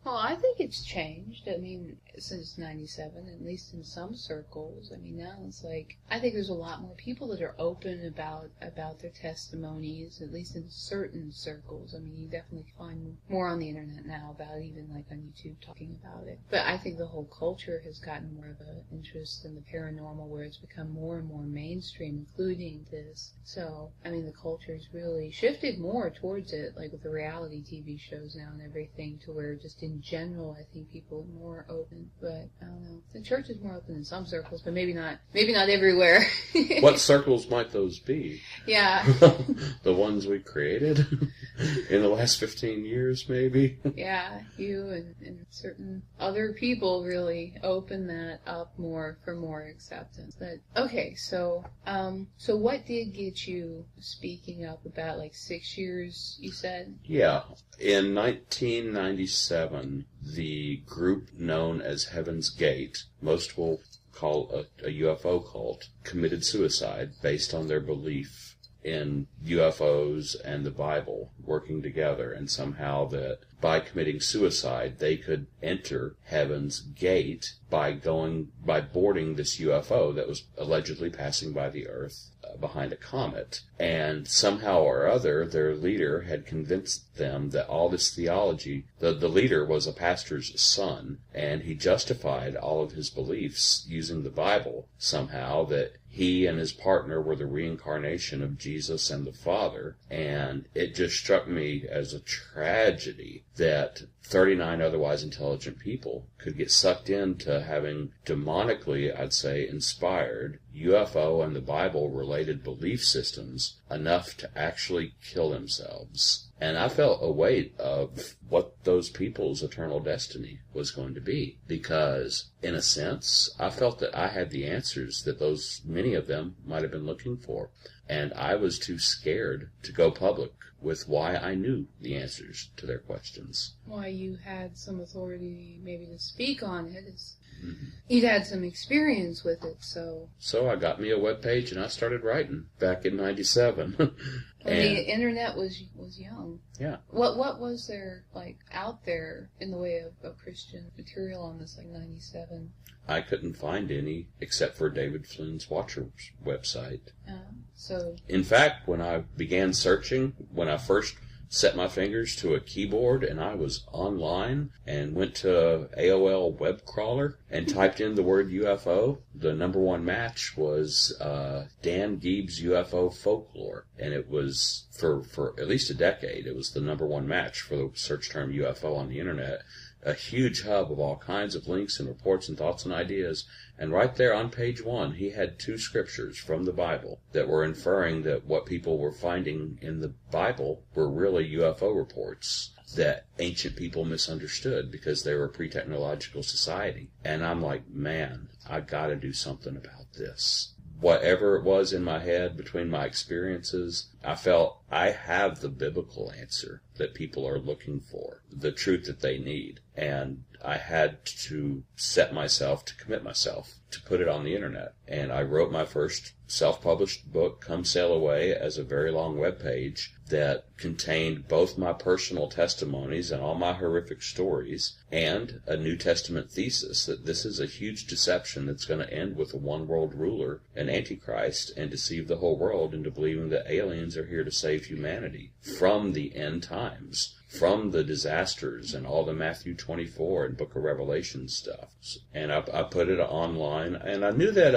Well, I think it's changed. I mean, since '97, at least in some circles. I mean, now it's like I think there's a lot more people that are open about their testimonies, at least in certain circles. I mean, you definitely find more on the internet now about it, even like on YouTube talking about it. But I think the whole culture has gotten more of an interest in the paranormal, where it's become more and more mainstream, including this. So, I mean, the culture has really shifted more towards it, like with the reality TV shows now and everything, to where just in general, I think people are more open. But I don't know. The church is more open in some circles, but maybe not everywhere. What circles might those be? Yeah. The ones we created in the last 15 years, maybe? Yeah, you and certain other people really open that up more for more acceptance. But okay, so what did get you speaking up about, like, 6 years, you said? Yeah. In 1997, the group known as Heaven's Gate, most will call a UFO cult, committed suicide based on their belief in UFOs and the Bible working together, and somehow that by committing suicide they could enter Heaven's Gate by boarding this UFO that was allegedly passing by the Earth behind a comet. And somehow or other their leader had convinced them that all this theology, the leader was a pastor's son, and he justified all of his beliefs using the Bible somehow, that he and his partner were the reincarnation of Jesus and the Father. And it just struck me as a tragedy that 39 otherwise intelligent people could get sucked into having demonically, I'd say, inspired UFO and the Bible related belief systems enough to actually kill themselves. And I felt a weight of what those people's eternal destiny was going to be, because in a sense I felt that I had the answers that many of them might have been looking for, and I was too scared to go public with why I knew the answers to their questions. Why you had some authority maybe to speak on it is you'd had some experience with it, so... So I got me a webpage and I started writing back in '97. When the internet was young. Yeah. What was there, like, out there in the way of Christian material on this, like, '97? I couldn't find any except for David Flynn's Watcher's website. So... In fact, when I began searching, when I first set my fingers to a keyboard and I was online and went to AOL web crawler and typed in the word UFO, the number one match was Dan Geeb's UFO folklore. And it was, for at least a decade, it was the number one match for the search term UFO on the internet. A huge hub of all kinds of links and reports and thoughts and ideas. And right there on page 1, he had 2 scriptures from the Bible that were inferring that what people were finding in the Bible were really UFO reports that ancient people misunderstood because they were a pre-technological society. And I'm like, man, I gotta do something about this. Whatever it was in my head between my experiences, I felt I have the biblical answer that people are looking for, the truth that they need. And I had to set myself to commit myself to put it on the internet. And I wrote my first self-published book, Come Sail Away, as a very long webpage that contained both my personal testimonies and all my horrific stories, and a New Testament thesis that this is a huge deception that's going to end with a one-world ruler, an antichrist, and deceive the whole world into believing that aliens are here to save humanity from the end times, from the disasters and all the Matthew 24 and Book of Revelation stuff. And I put it online, and I knew that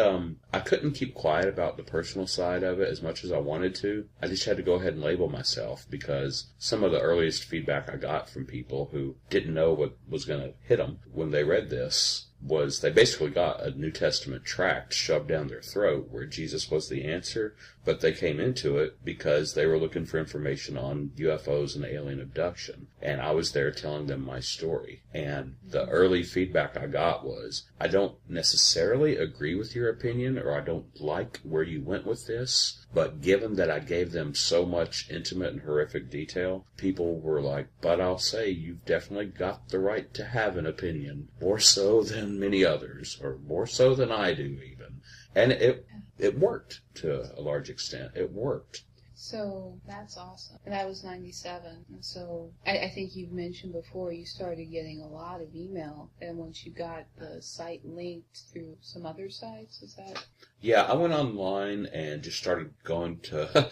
I couldn't keep quiet about the personal side of it as much as I wanted to. I just had to go ahead and label myself, because some of the earliest feedback I got from people who didn't know what was going to hit them when they read this was they basically got a New Testament tract shoved down their throat where Jesus was the answer, but they came into it because they were looking for information on UFOs and alien abduction. And I was there telling them my story. And the early feedback I got was, I don't necessarily agree with your opinion, or I don't like where you went with this, but given that I gave them so much intimate and horrific detail, people were like, but I'll say you've definitely got the right to have an opinion, more so than many others, or more so than I do even. And it worked to a large extent. It worked. So that's awesome. And that was 97. And so I think you've mentioned before you started getting a lot of email. And once you got the site linked through some other sites, is that? Yeah, I went online and just started going to...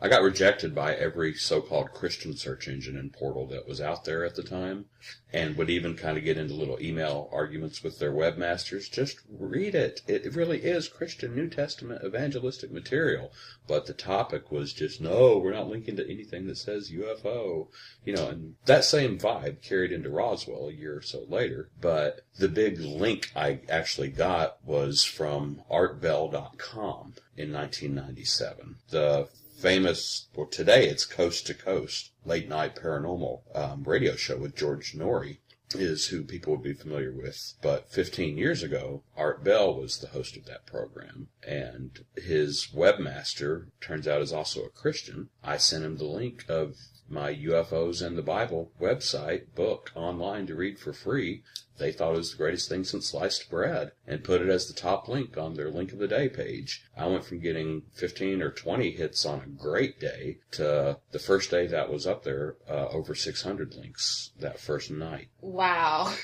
I got rejected by every so-called Christian search engine and portal that was out there at the time, and would even kind of get into little email arguments with their webmasters. Just read it. It really is Christian New Testament evangelistic material. But the topic was just, no, we're not linking to anything that says UFO. You know, and that same vibe carried into Roswell a year or so later. But the big link I actually got was from artbell.com in 1997. The famous, well, today it's Coast to Coast, late night paranormal radio show with George Norrie is who people would be familiar with. But 15 years ago, Art Bell was the host of that program, and his webmaster turns out is also a Christian. I sent him the link of my UFOs and the Bible website book online to read for free. They thought it was the greatest thing since sliced bread and put it as the top link on their Link of the Day page. I went from getting 15 or 20 hits on a great day to the first day that was up there, over 600 links that first night. Wow.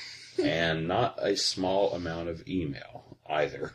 And not a small amount of email either.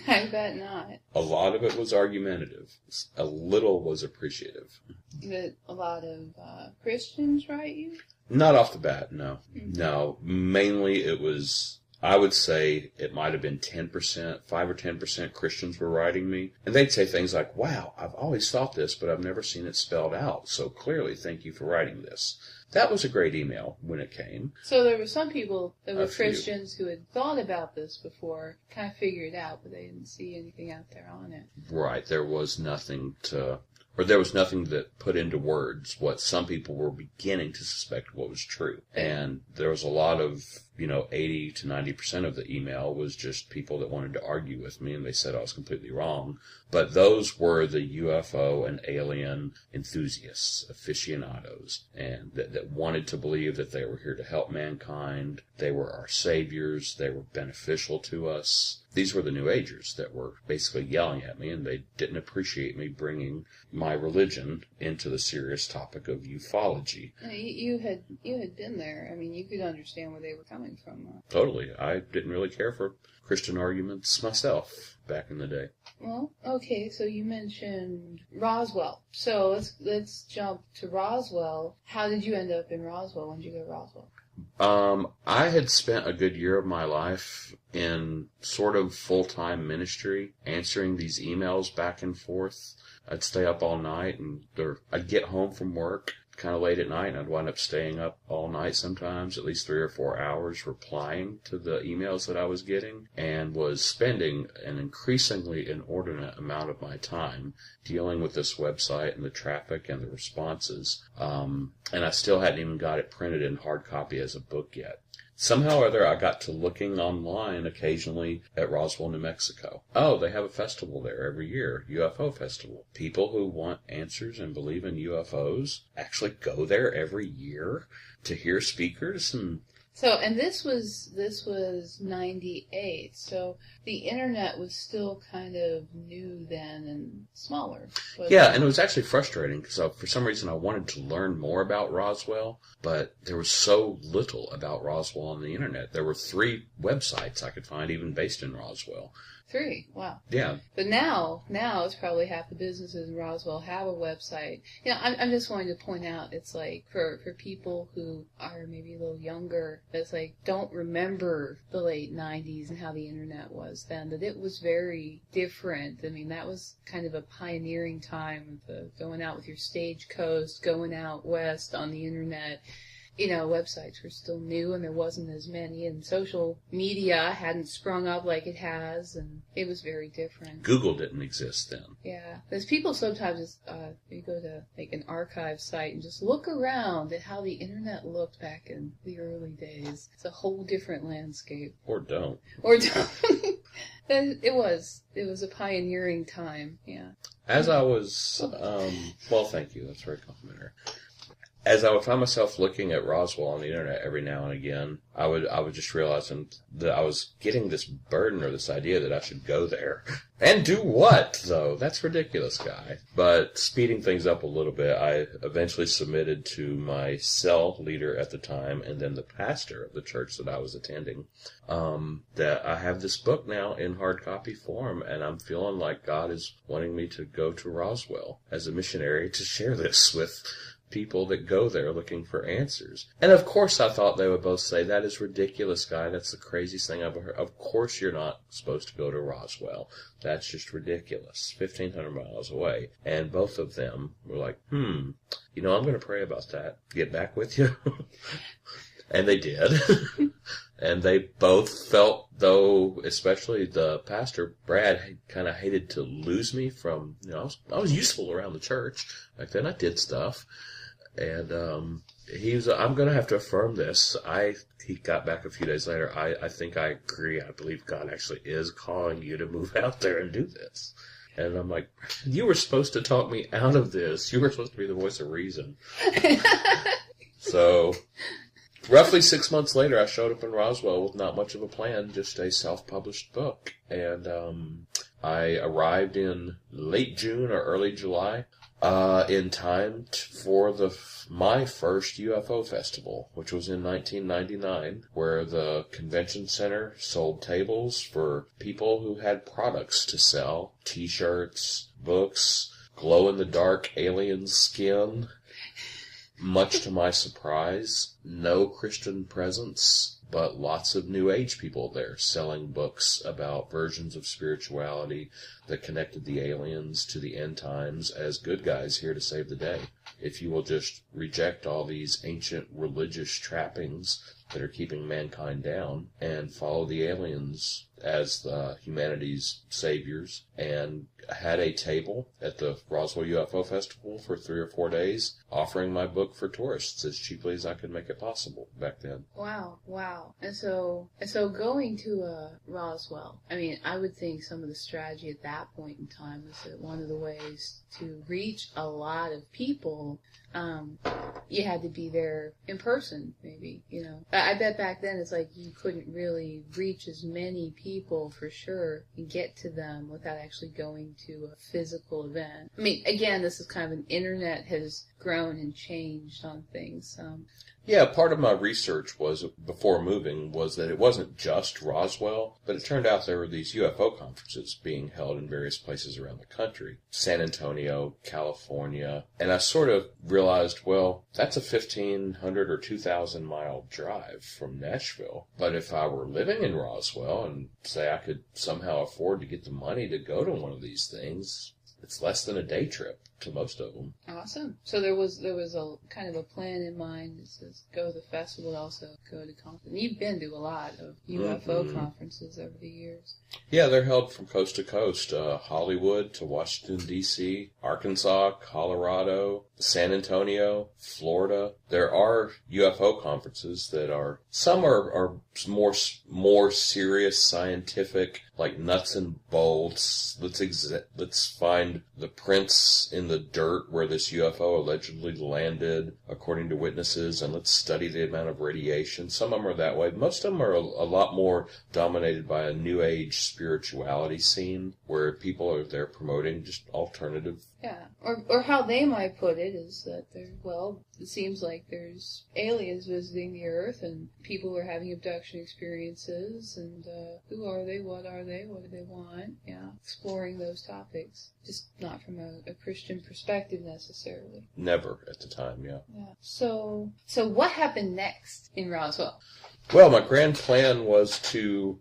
I bet not. A lot of it was argumentative. A little was appreciative. Did a lot of Christians write you? Not off the bat, no. Mm-hmm. No, mainly it was, I would say it might have been 10%, 5 or 10% Christians were writing me. And they'd say things like, wow, I've always thought this, but I've never seen it spelled out. So clearly, thank you for writing this. That was a great email when it came. So there were some people that were Christians who had thought about this before, kind of figured it out, but they didn't see anything out there on it. Right. There was nothing that put into words what some people were beginning to suspect what was true. And there was a lot of, 80 to 90% of the email was just people that wanted to argue with me, and they said I was completely wrong. But those were the UFO and alien enthusiasts, aficionados, and that wanted to believe that they were here to help mankind. They were our saviors. They were beneficial to us. These were the New Agers that were basically yelling at me, and they didn't appreciate me bringing my religion into the serious topic of ufology. You had been there. I mean, you could understand where they were coming from. Totally. I didn't really care for Christian arguments myself back in the day. Well, okay, so you mentioned Roswell. So let's jump to Roswell. How did you end up in Roswell? When did you go to Roswell? I had spent a good year of my life in sort of full-time ministry, answering these emails back and forth. I'd stay up all night, and I'd get home from work kind of late at night, and I'd wind up staying up all night sometimes, at least 3 or 4 hours, replying to the emails that I was getting, and was spending an increasingly inordinate amount of my time dealing with this website and the traffic and the responses. And I still hadn't even got it printed in hard copy as a book yet. Somehow or other, I got to looking online occasionally at Roswell, New Mexico. Oh, they have a festival there every year, UFO festival. People who want answers and believe in UFOs actually go there every year to hear speakers. And this was 98. So the internet was still kind of new then and smaller. Yeah, and it was actually frustrating because for some reason I wanted to learn more about Roswell, but there was so little about Roswell on the internet. There were 3 websites I could find even based in Roswell. 3? Wow. Yeah. But now it's probably half the businesses in Roswell have a website. I'm just wanting to point out, it's like for people who are maybe a little younger, that's like don't remember the late 90s and how the internet was then, that it was very different. I mean, that was kind of a pioneering time of going out with your stagecoach, going out west on the internet. Websites were still new and there wasn't as many, and social media hadn't sprung up like it has, and it was very different. Google didn't exist then. Yeah. There's people sometimes, you go to like an archive site and just look around at how the internet looked back in the early days. It's a whole different landscape. Or don't. It was a pioneering time, yeah. As I was, well, thank you, that's very complimentary. as I would find myself looking at Roswell on the internet every now and again, I would just realize that I was getting this burden or this idea that I should go there. And do what, though? That's ridiculous, Guy. But speeding things up a little bit, I eventually submitted to my cell leader at the time and then the pastor of the church that I was attending that I have this book now in hard copy form, and I'm feeling like God is wanting me to go to Roswell as a missionary to share this with people that go there looking for answers. And of course I thought they would both say, that is ridiculous, Guy. That's the craziest thing I've ever heard. Of course you're not supposed to go to Roswell. That's just ridiculous. 1,500 miles away. And both of them were like, I'm going to pray about that. Get back with you. And they did. And they both felt, though, especially the pastor, Brad, kind of hated to lose me from, I was useful around the church. Back then I did stuff. And he was, I'm going to have to affirm this. He got back a few days later. I think I agree. I believe God actually is calling you to move out there and do this. And I'm like, you were supposed to talk me out of this. You were supposed to be the voice of reason. So, roughly 6 months later, I showed up in Roswell with not much of a plan, just a self-published book. And I arrived in late June or early July. In time for my first UFO festival, which was in 1999, where the convention center sold tables for people who had products to sell, T-shirts, books, glow-in-the-dark alien skin. Much to my surprise, no Christian presence, but lots of New Age people there selling books about versions of spirituality that connected the aliens to the end times as good guys here to save the day. If you will just reject all these ancient religious trappings that are keeping mankind down and follow the aliens as humanity's saviors, and had a table at the Roswell UFO Festival for 3 or 4 days, offering my book for tourists as cheaply as I could make it possible back then. Wow. And so going to Roswell, I mean, I would think some of the strategy at that point in time was that one of the ways to reach a lot of people, you had to be there in person, maybe, I bet back then it's like you couldn't really reach as many people for sure and get to them without actually going to a physical event. I mean, again, this is kind of an internet has grown and changed on things. Yeah, part of my research was, before moving, was that it wasn't just Roswell, but it turned out there were these UFO conferences being held in various places around the country. San Antonio, California. And I sort of realized, well, that's a 1,500 or 2,000 mile drive from Nashville. But if I were living in Roswell and say I could somehow afford to get the money to go to one of these things, it's less than a day trip to most of them. Awesome. So there was a kind of a plan in mind. It says go to the festival, but also go to conferences. You've been to a lot of UFO conferences over the years. Yeah, they're held from coast to coast. Hollywood to Washington, D.C., Arkansas, Colorado, San Antonio, Florida. There are UFO conferences that are, some are more serious, scientific, like nuts and bolts. Let's find the prints in the dirt where this UFO allegedly landed, according to witnesses, and let's study the amount of radiation. Some of them are that way. Most of them are a lot more dominated by a New Age spirituality scene, where people are there promoting just alternative. Yeah, or how they might put it is that it seems like there's aliens visiting the Earth and people are having abduction experiences, and who are they, what do they want? Yeah, exploring those topics, just not from a Christian perspective necessarily. Never at the time, yeah. Yeah. So what happened next in Roswell? Well, my grand plan was to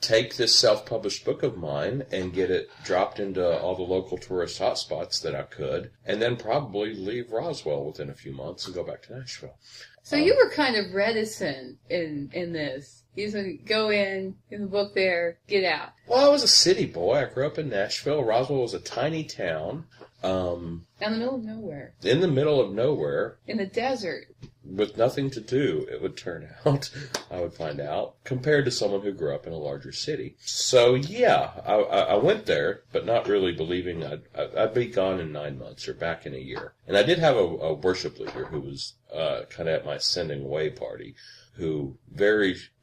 take this self-published book of mine and get it dropped into all the local tourist hotspots that I could, and then probably leave Roswell within a few months and go back to Nashville. So you were kind of reticent in this. You said go in the book there, get out. Well, I was a city boy. I grew up in Nashville. Roswell was a tiny town. In the middle of nowhere. In the middle of nowhere. In the desert. with nothing to do, it would turn out, I would find out, compared to someone who grew up in a larger city. So, yeah, I went there, but not really believing I'd be gone in 9 months or back in a year. And I did have a worship leader who was kind of at my sending away party, who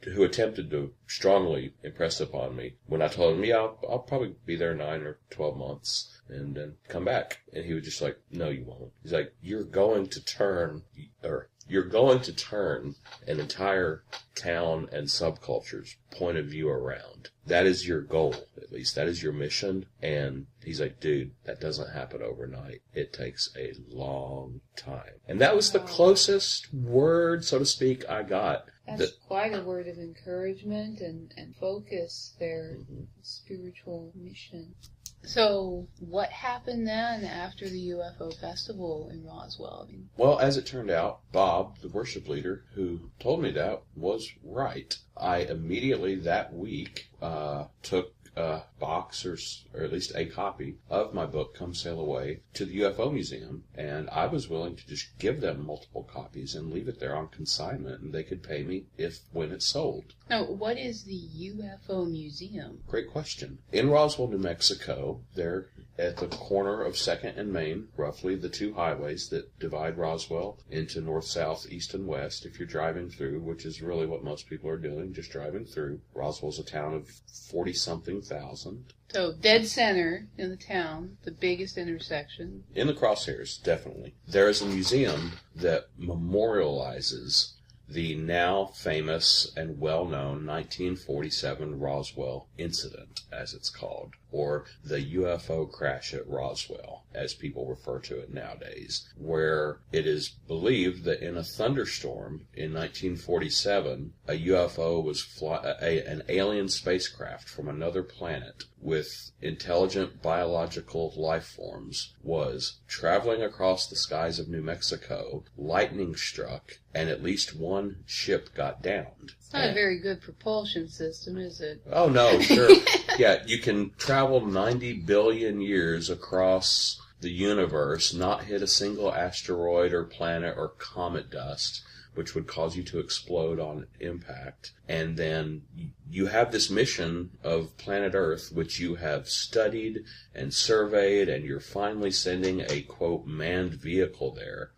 attempted to strongly impress upon me when I told him, yeah, I'll probably be there 9 or 12 months and then come back. And he was just like, no, you won't. He's like, you're going to turn an entire town and subculture's point of view around. That is your goal, at least. That is your mission. And he's like, dude, that doesn't happen overnight. It takes a long time. And that was the closest word, so to speak, I got. That's quite a word of encouragement and focus, their spiritual mission. So, what happened then after the UFO festival in Roswell? Well, as it turned out, Bob, the worship leader, who told me that, was right. I immediately that week took a box, or at least a copy, of my book, Come Sail Away, to the UFO Museum, and I was willing to just give them multiple copies and leave it there on consignment, and they could pay me when it's sold. Now, what is the UFO Museum? Great question. In Roswell, New Mexico, they're at the corner of 2nd and Main, roughly the two highways that divide Roswell into north, south, east, and west. If you're driving through, which is really what most people are doing, just driving through. Roswell's a town of 40-something thousand. So, dead center in the town, the biggest intersection. In the crosshairs, definitely. There is a museum that memorializes the now famous and well-known 1947 Roswell incident, as it's called, or the UFO crash at Roswell, as people refer to it nowadays, where it is believed that in a thunderstorm in 1947, a UFO was an alien spacecraft from another planet with intelligent biological life forms was traveling across the skies of New Mexico, lightning struck, and at least one ship got downed. It's not a very good propulsion system, is it? Oh, no, sure. Yeah, you can travel 90 billion years across the universe, not hit a single asteroid or planet or comet dust, which would cause you to explode on impact. And then you have this mission of planet Earth, which you have studied and surveyed, and you're finally sending a, quote, manned vehicle there.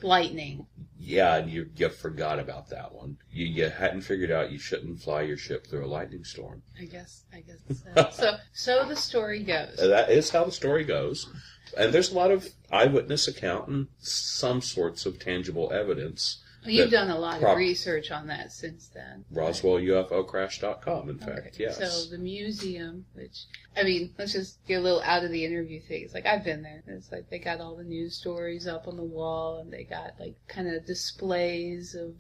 Lightning. Yeah, and you forgot about that one. You hadn't figured out you shouldn't fly your ship through a lightning storm. I guess so. So the story goes. That is how the story goes. And there's a lot of eyewitness account and some sorts of tangible evidence. Well, you've done a lot of research on that since then. RoswellUFOcrash.com, in fact, yes. So the museum, which, I mean, let's just get a little out of the interview thing. It's like, I've been there. It's like they got all the news stories up on the wall, and they got, like, kind of displays of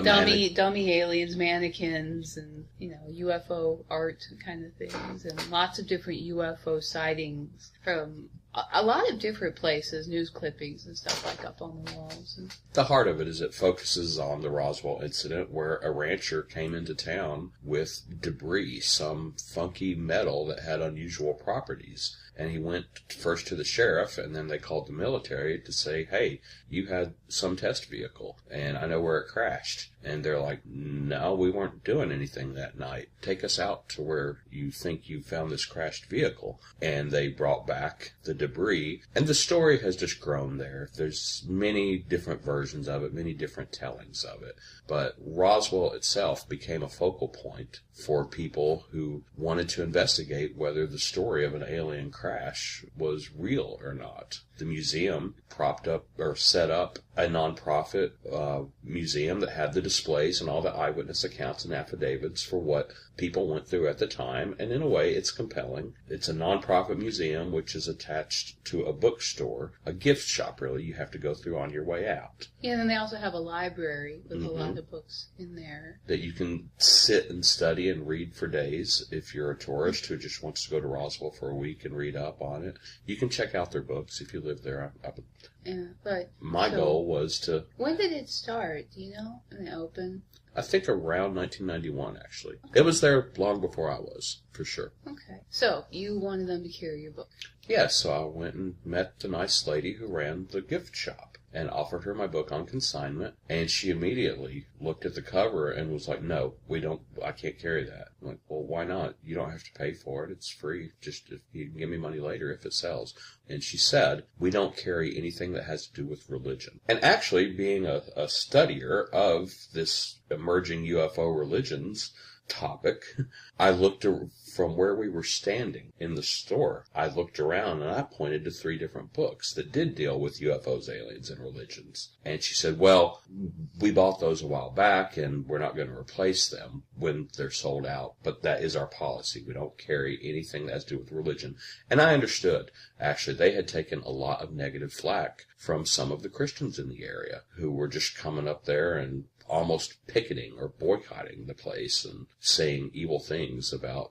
dummy aliens, mannequins, and, UFO art kind of things, and lots of different UFO sightings from a lot of different places, news clippings and stuff like up on the walls. The heart of it is it focuses on the Roswell incident where a rancher came into town with debris, some funky metal that had unusual properties. And he went first to the sheriff, and then they called the military to say, hey, you had some test vehicle, and I know where it crashed. And they're like, no, we weren't doing anything that night. Take us out to where you think you found this crashed vehicle. And they brought back the debris. And the story has just grown there. There's many different versions of it, many different tellings of it. But Roswell itself became a focal point for people who wanted to investigate whether the story of an alien crash was real or not. The museum set up a nonprofit museum that had the displays and all the eyewitness accounts and affidavits for what people went through at the time, and in a way it's compelling. It's a nonprofit museum which is attached to a bookstore, a gift shop really you have to go through on your way out. Yeah, and then they also have a library with a lot of books in there. That you can sit and study and read for days. If you're a tourist who just wants to go to Roswell for a week and read up on it, you can check out their books if you live there. Yeah, but my goal was to... When did it start? Do you know? When it opened? I think around 1991, actually. Okay. It was there long before I was, for sure. Okay. So, you wanted them to carry your book? Yeah, so I went and met the nice lady who ran the gift shop. and offered her my book on consignment. And she immediately looked at the cover and was like, no, I can't carry that. I'm like, well, why not? You don't have to pay for it. It's free. Just if you can give me money later if it sells. And she said, we don't carry anything that has to do with religion. And actually, being a studier of this emerging UFO religions topic, I looked from where we were standing in the store. I looked around and I pointed to 3 different books that did deal with UFOs, aliens, and religions. And she said, well, we bought those a while back and we're not going to replace them when they're sold out. But that is our policy. We don't carry anything that has to do with religion. And I understood. Actually, they had taken a lot of negative flack from some of the Christians in the area who were just coming up there and almost picketing or boycotting the place and saying evil things about,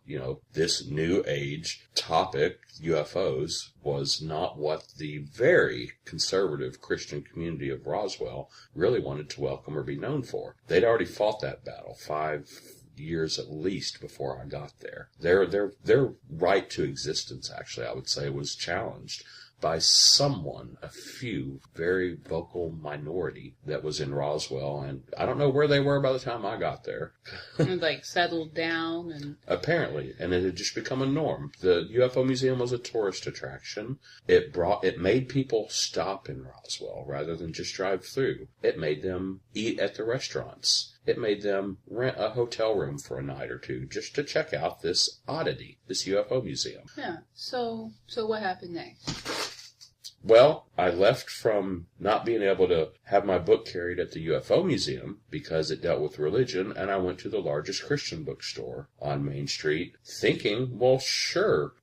this new age topic, UFOs, was not what the very conservative Christian community of Roswell really wanted to welcome or be known for. They'd already fought that battle 5 years at least before I got there. Their right to existence, actually, I would say, was challenged by someone, a few, very vocal minority that was in Roswell, and I don't know where they were by the time I got there. And settled down and... Apparently, and it had just become a norm. The UFO Museum was a tourist attraction. It made people stop in Roswell rather than just drive through. It made them eat at the restaurants. It made them rent a hotel room for a night or two just to check out this oddity, this UFO museum. Yeah. So what happened next? Well, I left from not being able to have my book carried at the UFO Museum because it dealt with religion, and I went to the largest Christian bookstore on Main Street thinking, well, sure,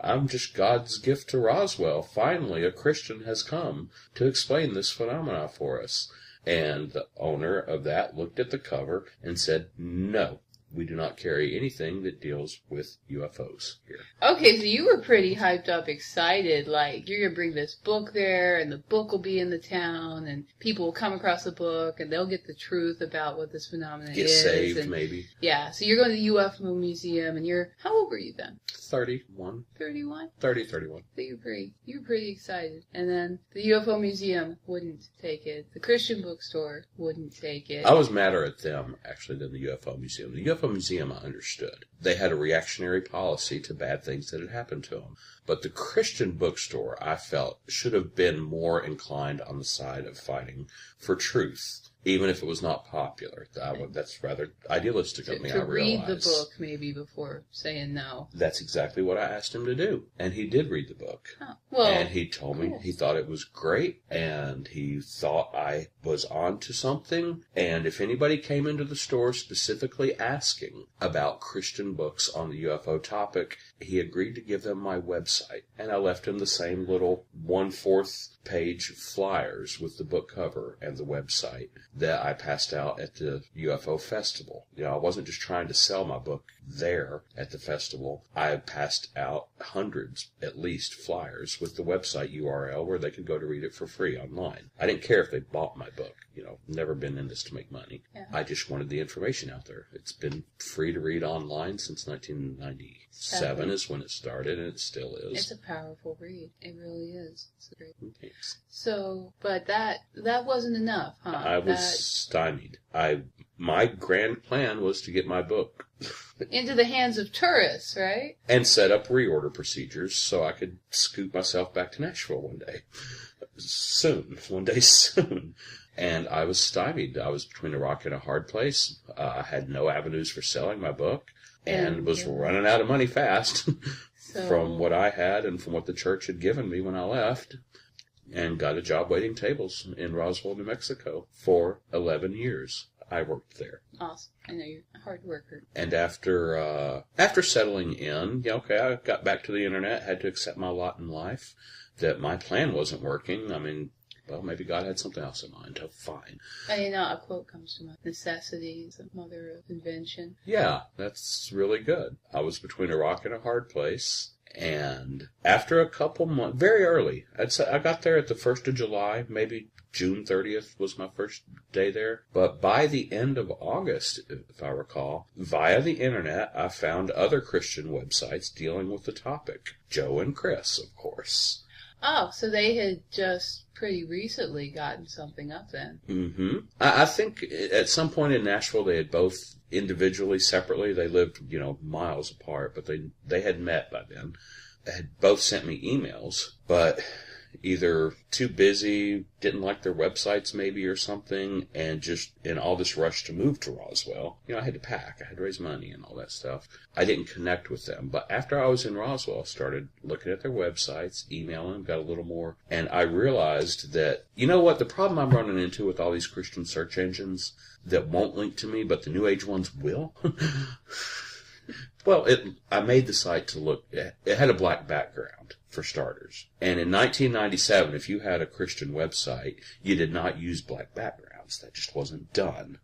I'm just God's gift to Roswell. Finally, a Christian has come to explain this phenomena for us. And the owner of that looked at the cover and said, no, we do not carry anything that deals with UFOs here. Okay, so you were pretty hyped up, excited, like you're going to bring this book there and the book will be in the town and people will come across the book and they'll get the truth about what this phenomenon is. Get saved, maybe. Yeah, so you're going to the UFO Museum and how old were you then? 31. 31? 31. So you were pretty excited. And then the UFO Museum wouldn't take it. The Christian bookstore wouldn't take it. I was madder at them, actually, than the UFO Museum. The UFO Museum, I understood. They had a reactionary policy to bad things that had happened to them. But the Christian bookstore, I felt, should have been more inclined on the side of fighting for truth, even if it was not popular. That's rather idealistic of me, I realize. To read the book, maybe, before saying no. That's exactly what I asked him to do. And he did read the book. Oh, well, and he told me he thought it was great, and he thought I was on to something. And if anybody came into the store specifically asking about Christian books on the UFO topic, he agreed to give them my website. And I left him the same little 1/4 page flyers with the book cover and the website that I passed out at the UFO festival. I wasn't just trying to sell my book there at the festival. I passed out hundreds, at least, flyers with the website URL where they could go to read it for free online. I didn't care if they bought my book. Never been in this to make money. Yeah. I just wanted the information out there. It's been free to read online since 1997 is when it started, and it still is. It's a powerful read. It really is. It's a great. Thanks. So, but that wasn't enough, huh? I was stymied. My grand plan was to get my book into the hands of tourists, right? And set up reorder procedures so I could scoot myself back to Nashville one day soon. And I was stymied. I was between a rock and a hard place. I had no avenues for selling my book and was running out of money fast from what I had and from what the church had given me when I left. And got a job waiting tables in Roswell, New Mexico for 11 years. I worked there. Awesome. I know you're a hard worker. And after settling in, I got back to the internet, had to accept my lot in life, that my plan wasn't working. I mean, well, maybe God had something else in mind. Oh, fine. A quote comes to mind. Necessity is the mother of invention. Yeah, that's really good. I was between a rock and a hard place. And after a couple months, very early, I'd say I got there at the 1st of July, maybe June 30th was my first day there. But by the end of August, if I recall, via the internet, I found other Christian websites dealing with the topic. Joe and Chris, of course. Oh, so they had just pretty recently gotten something up then. Mm-hmm. I think at some point in Nashville they had both individually, separately, they lived, miles apart, but they had met by then. They had both sent me emails, but either too busy, didn't like their websites maybe or something, and just in all this rush to move to Roswell, I had to pack, I had to raise money and all that stuff. I didn't connect with them, but after I was in Roswell, I started looking at their websites, emailing, got a little more, and I realized that, the problem I'm running into with all these Christian search engines that won't link to me, but the New Age ones will? Well, I made the site to look, it had a black background, for starters. And in 1997, if you had a Christian website, you did not use black backgrounds. That just wasn't done.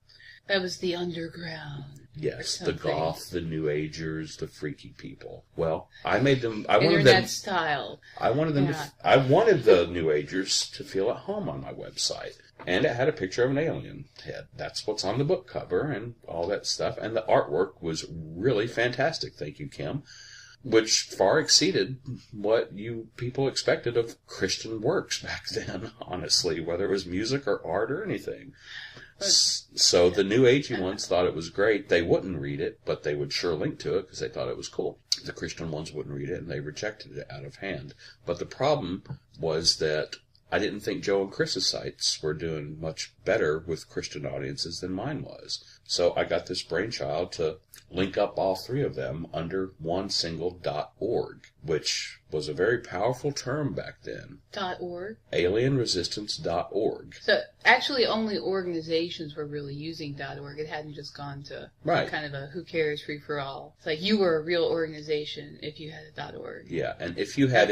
That was the underground. Yes, the goth, the New Agers, the freaky people. Well, I made them, I wanted Internet them, style. I wanted them Yeah. I wanted the New Agers to feel at home on my website. And it had a picture of an alien head. That's what's on the book cover and all that stuff. And the artwork was really fantastic. Thank you, Kim. Which far exceeded what you people expected of Christian works back then, honestly, whether it was music or art or anything. So the New Agey ones thought it was great. They wouldn't read it, but they would sure link to it because they thought it was cool. The Christian ones wouldn't read it, and they rejected it out of hand. But the problem was that I didn't think Joe and Chris's sites were doing much better with Christian audiences than mine was. So I got this brainchild to link up all three of them under one single .org, which was a very powerful term back then. .org? Alienresistance.org. So actually only organizations were really using .org. It hadn't just gone to kind of a who cares free-for-all. It's like you were a real organization if you had a .org. Yeah, and if you had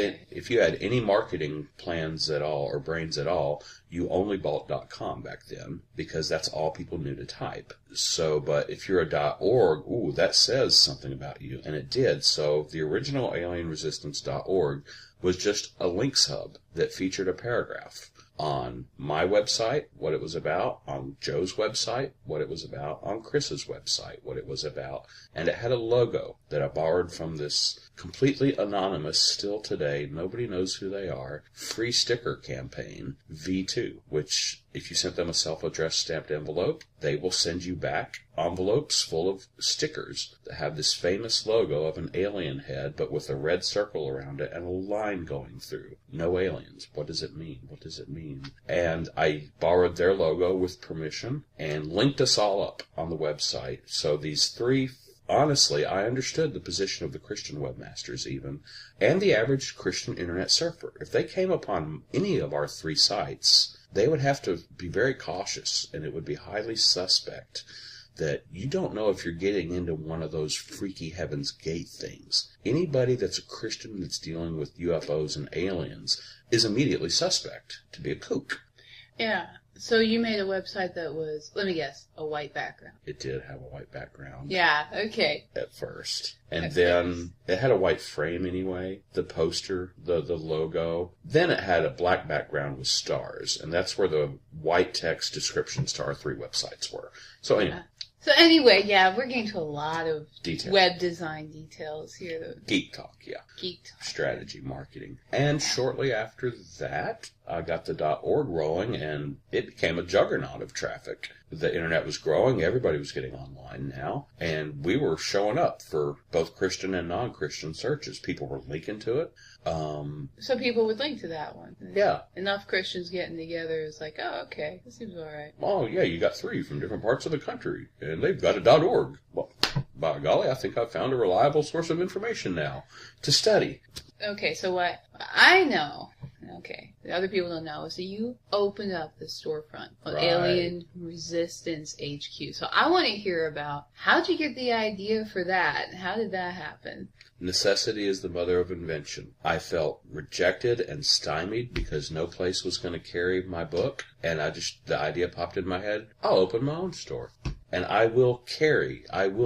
any marketing plans at all or brains at all, you only bought .com back then because that's all people knew to type. So, but if you're a .org, ooh, that says something about you, and it did. So the original alienresistance.org was just a links hub that featured a paragraph on my website, what it was about, on Joe's website, what it was about, on Chris's website, what it was about, and it had a logo that I borrowed from this completely anonymous, still today, nobody knows who they are, free sticker campaign, V2, which if you sent them a self-addressed stamped envelope, they will send you back envelopes full of stickers that have this famous logo of an alien head, but with a red circle around it and a line going through. No aliens. What does it mean? What does it mean? And I borrowed their logo with permission and linked us all up on the website. So these three, honestly, I understood the position of the Christian webmasters even, and the average Christian internet surfer. If they came upon any of our three sites, they would have to be very cautious, and it would be highly suspect that you don't know if you're getting into one of those freaky Heaven's Gate things. Anybody that's a Christian that's dealing with UFOs and aliens is immediately suspect to be a kook. Yeah. So you made a website that was, let me guess, a white background. It did have a white background. Yeah, okay. At first. And then it had a white frame anyway, the poster, the logo. Then it had a black background with stars, and that's where the white text descriptions to our three websites were. So anyway. Yeah. So anyway, yeah, we're getting to a lot of detail. Web design details here. Geek talk, yeah. Geek talk. Strategy, marketing. And shortly after that, I got the .org rolling, and it became a juggernaut of traffic. The internet was growing. Everybody was getting online now. And we were showing up for both Christian and non-Christian searches. People were linking to it. So people would link to that one. Yeah. Enough Christians getting together is like, oh, okay, this seems all right. Oh, yeah, you got three from different parts of the country, and they've got a .org. Well, by golly, I think I've found a reliable source of information now to study. Okay, so what I know, okay, the other people don't know, is that you opened up the storefront of Right. Alien Resistance HQ. So I want to hear about, how'd you get the idea for that? How did that happen? Necessity is the mother of invention. I felt rejected and stymied because no place was going to carry my book, and the idea popped in my head, I'll open my own store. And I will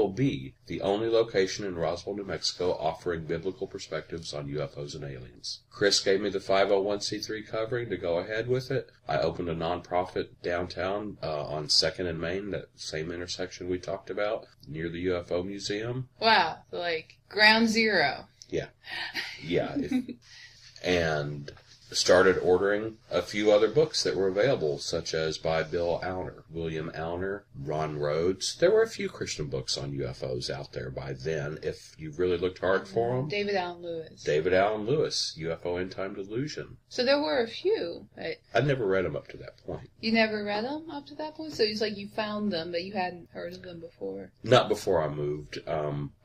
be the only location in Roswell, New Mexico offering biblical perspectives on UFOs and aliens. Chris gave me the 501c3 covering to go ahead with it. I opened a nonprofit downtown on 2nd and Main, that same intersection we talked about, near the UFO Museum. Wow, so like ground zero. Yeah. Yeah. And started ordering a few other books that were available, such as by Bill Auner, William Auner, Ron Rhodes. There were a few Christian books on UFOs out there by then, if you really looked hard for them. David Allen Lewis. David Allen Lewis, UFO End Time Delusion. So there were a few. Right? I'd never read them up to that point. You never read them up to that point? So it's like you found them, but you hadn't heard of them before? Not before I moved.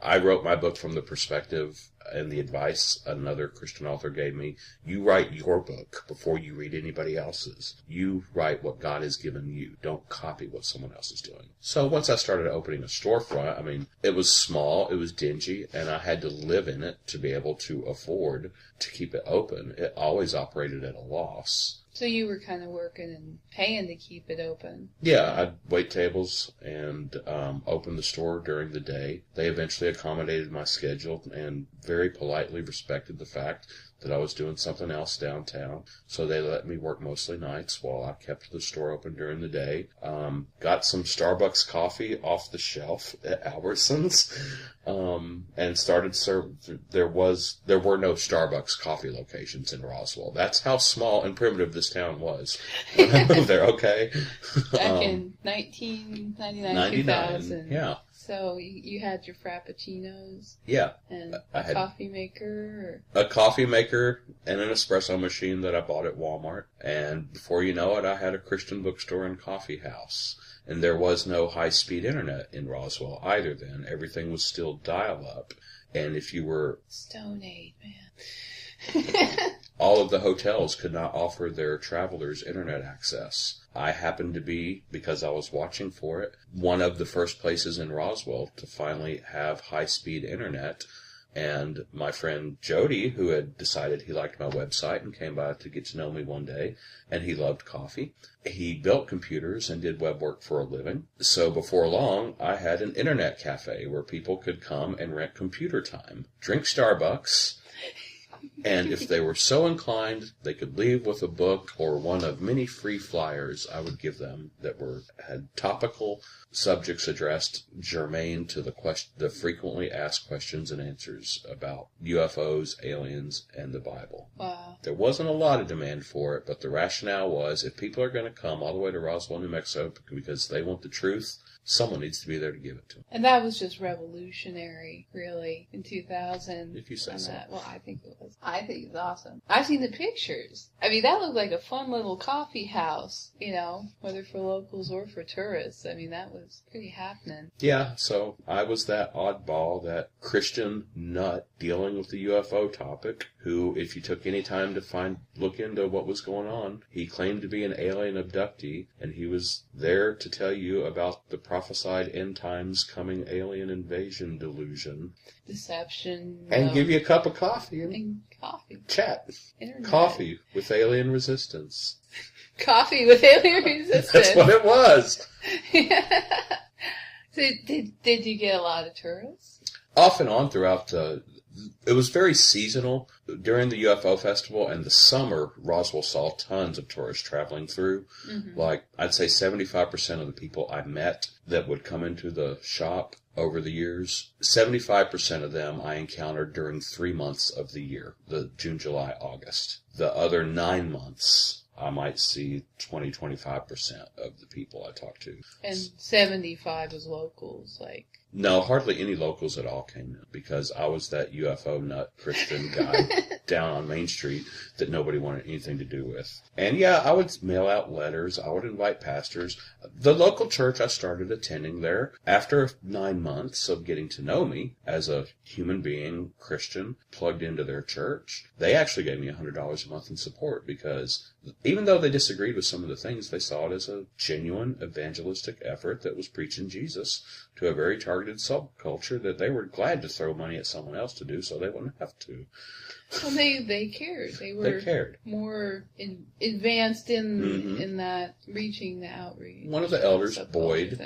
I wrote my book from the perspective and the advice another Christian author gave me. You write your book before you read anybody else's. You write what God has given you. Don't copy what someone else is doing. So once I started opening a storefront, I mean, it was small, it was dingy, and I had to live in it to be able to afford to keep it open. It always operated at a loss. So you were kind of working and paying to keep it open. Yeah, I'd wait tables and open the store during the day. They eventually accommodated my schedule and very politely respected the fact that I was doing something else downtown. So they let me work mostly nights while I kept the store open during the day. Got some Starbucks coffee off the shelf at Albertsons, and started there were no Starbucks coffee locations in Roswell. That's how small and primitive this town was when I moved there. Okay, back in 1999, 2000. Yeah. So you had your Frappuccinos? Yeah. And I had coffee maker? a coffee maker and an espresso machine that I bought at Walmart. And before you know it, I had a Christian bookstore and coffee house. And there was no high-speed internet in Roswell either then. Everything was still dial-up. And if you were... Stone Age, man. All of the hotels could not offer their travelers internet access. I happened to be, because I was watching for it, one of the first places in Roswell to finally have high-speed internet. And my friend Jody, who had decided he liked my website and came by to get to know me one day, and he loved coffee, he built computers and did web work for a living. So before long, I had an internet cafe where people could come and rent computer time, drink Starbucks, and if they were so inclined, they could leave with a book or one of many free flyers I would give them that had topical subjects addressed germane to the frequently asked questions and answers about UFOs, aliens, and the Bible. Wow. There wasn't a lot of demand for it, but the rationale was if people are going to come all the way to Roswell, New Mexico because they want the truth, someone needs to be there to give it to them. And that was just revolutionary, really, in 2000. If you say so. Well, I think it was. I think it's awesome. I've seen the pictures. I mean, that looked like a fun little coffee house, whether for locals or for tourists. I mean, that was pretty happening. Yeah, so I was that oddball, that Christian nut dealing with the UFO topic, who, if you took any time to look into what was going on, he claimed to be an alien abductee, and he was there to tell you about the prophesied end times coming alien invasion delusion. Deception. And give you a cup of coffee and coffee. Chat. Internet. Coffee with alien resistance. Coffee with alien resistance. That's what it was. So did you get a lot of tourists? Off and on throughout it was very seasonal. During the UFO festival and the summer, Roswell saw tons of tourists traveling through. Mm-hmm. Like, I'd say 75% of the people I met that would come into the shop over the years, 75% of them I encountered during 3 months of the year, the June, July, August. The other 9 months, I might see 20-25% of the people I talked to. And 75 was locals, like... No, hardly any locals at all came in because I was that UFO nut Christian guy down on Main Street that nobody wanted anything to do with. And yeah, I would mail out letters. I would invite pastors. The local church I started attending there, after 9 months of getting to know me as a human being, Christian, plugged into their church, they actually gave me $100 a month in support because even though they disagreed with some of the things, they saw it as a genuine evangelistic effort that was preaching Jesus to a very targeted subculture that they were glad to throw money at someone else to do so they wouldn't have to. Well, they cared. They cared. More advanced in that reaching the outreach. One of the elders, Boyd,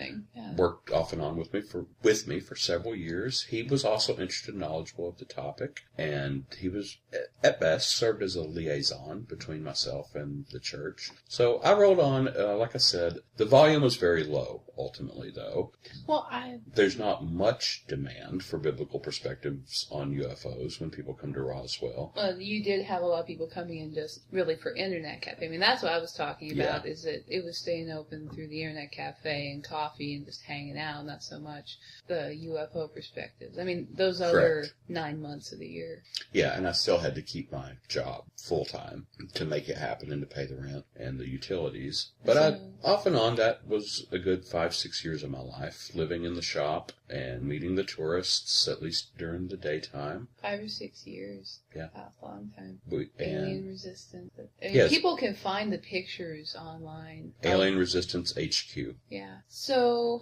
worked off and on with me for several years. He was also interested and knowledgeable of the topic, and he was, at best, served as a liaison between myself and the church. So I rolled on. Like I said, the volume was very low, ultimately, though. Well, there's not much demand for biblical perspectives on UFOs when people come to Roswell. Roswell. Well, you did have a lot of people coming in just really for internet cafe. I mean, that's what I was talking about, Yeah. is that it was staying open through the internet cafe and coffee and just hanging out, not so much the UFO perspectives. I mean, those other Correct. 9 months of the year. Yeah, and I still had to keep my job full-time to make it happen and to pay the rent and the utilities. But off and on, that was a good 5-6 years of my life, living in the shop and meeting the tourists, at least during the daytime. 5 or 6 years. Yeah. That's a long time. And Alien Resistance. I mean, Yes. people can find the pictures online. Alien Resistance HQ. Yeah. So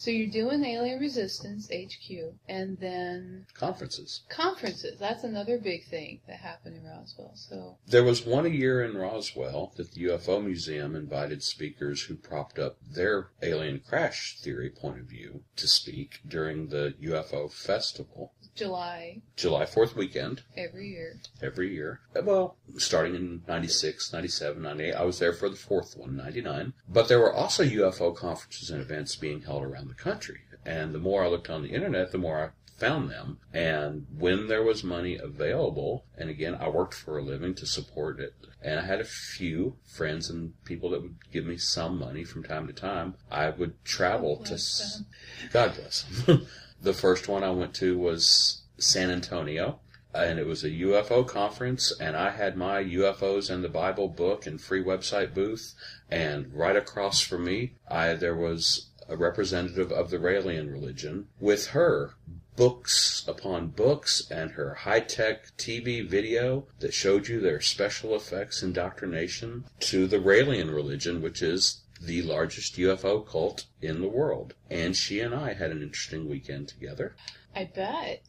you're doing Alien Resistance HQ, and then Conferences. conferences. That's another big thing that happened in Roswell. So There was one a year in Roswell that the UFO Museum invited speakers who propped up their alien crash theory point of view to speak during the UFO Festival. July July 4th weekend. every year. Every year. Well, starting in 96, 97, 98. I was there for the fourth one, 99. But there were also UFO conferences and events being held around the country. And the more I looked on the internet, the more I found them. And when there was money available, and again, I worked for a living to support it, and I had a few friends and people that would give me some money from time to time, I would travel God to... bless them. God bless them. The first one I went to was San Antonio, and it was a UFO conference, and I had my UFOs and the Bible book and free website booth, and right across from me, there was a representative of the Raelian religion with her books upon books and her high-tech TV video that showed you their special effects indoctrination to the Raelian religion, which is the largest UFO cult in the world. And she and I had an interesting weekend together. I bet.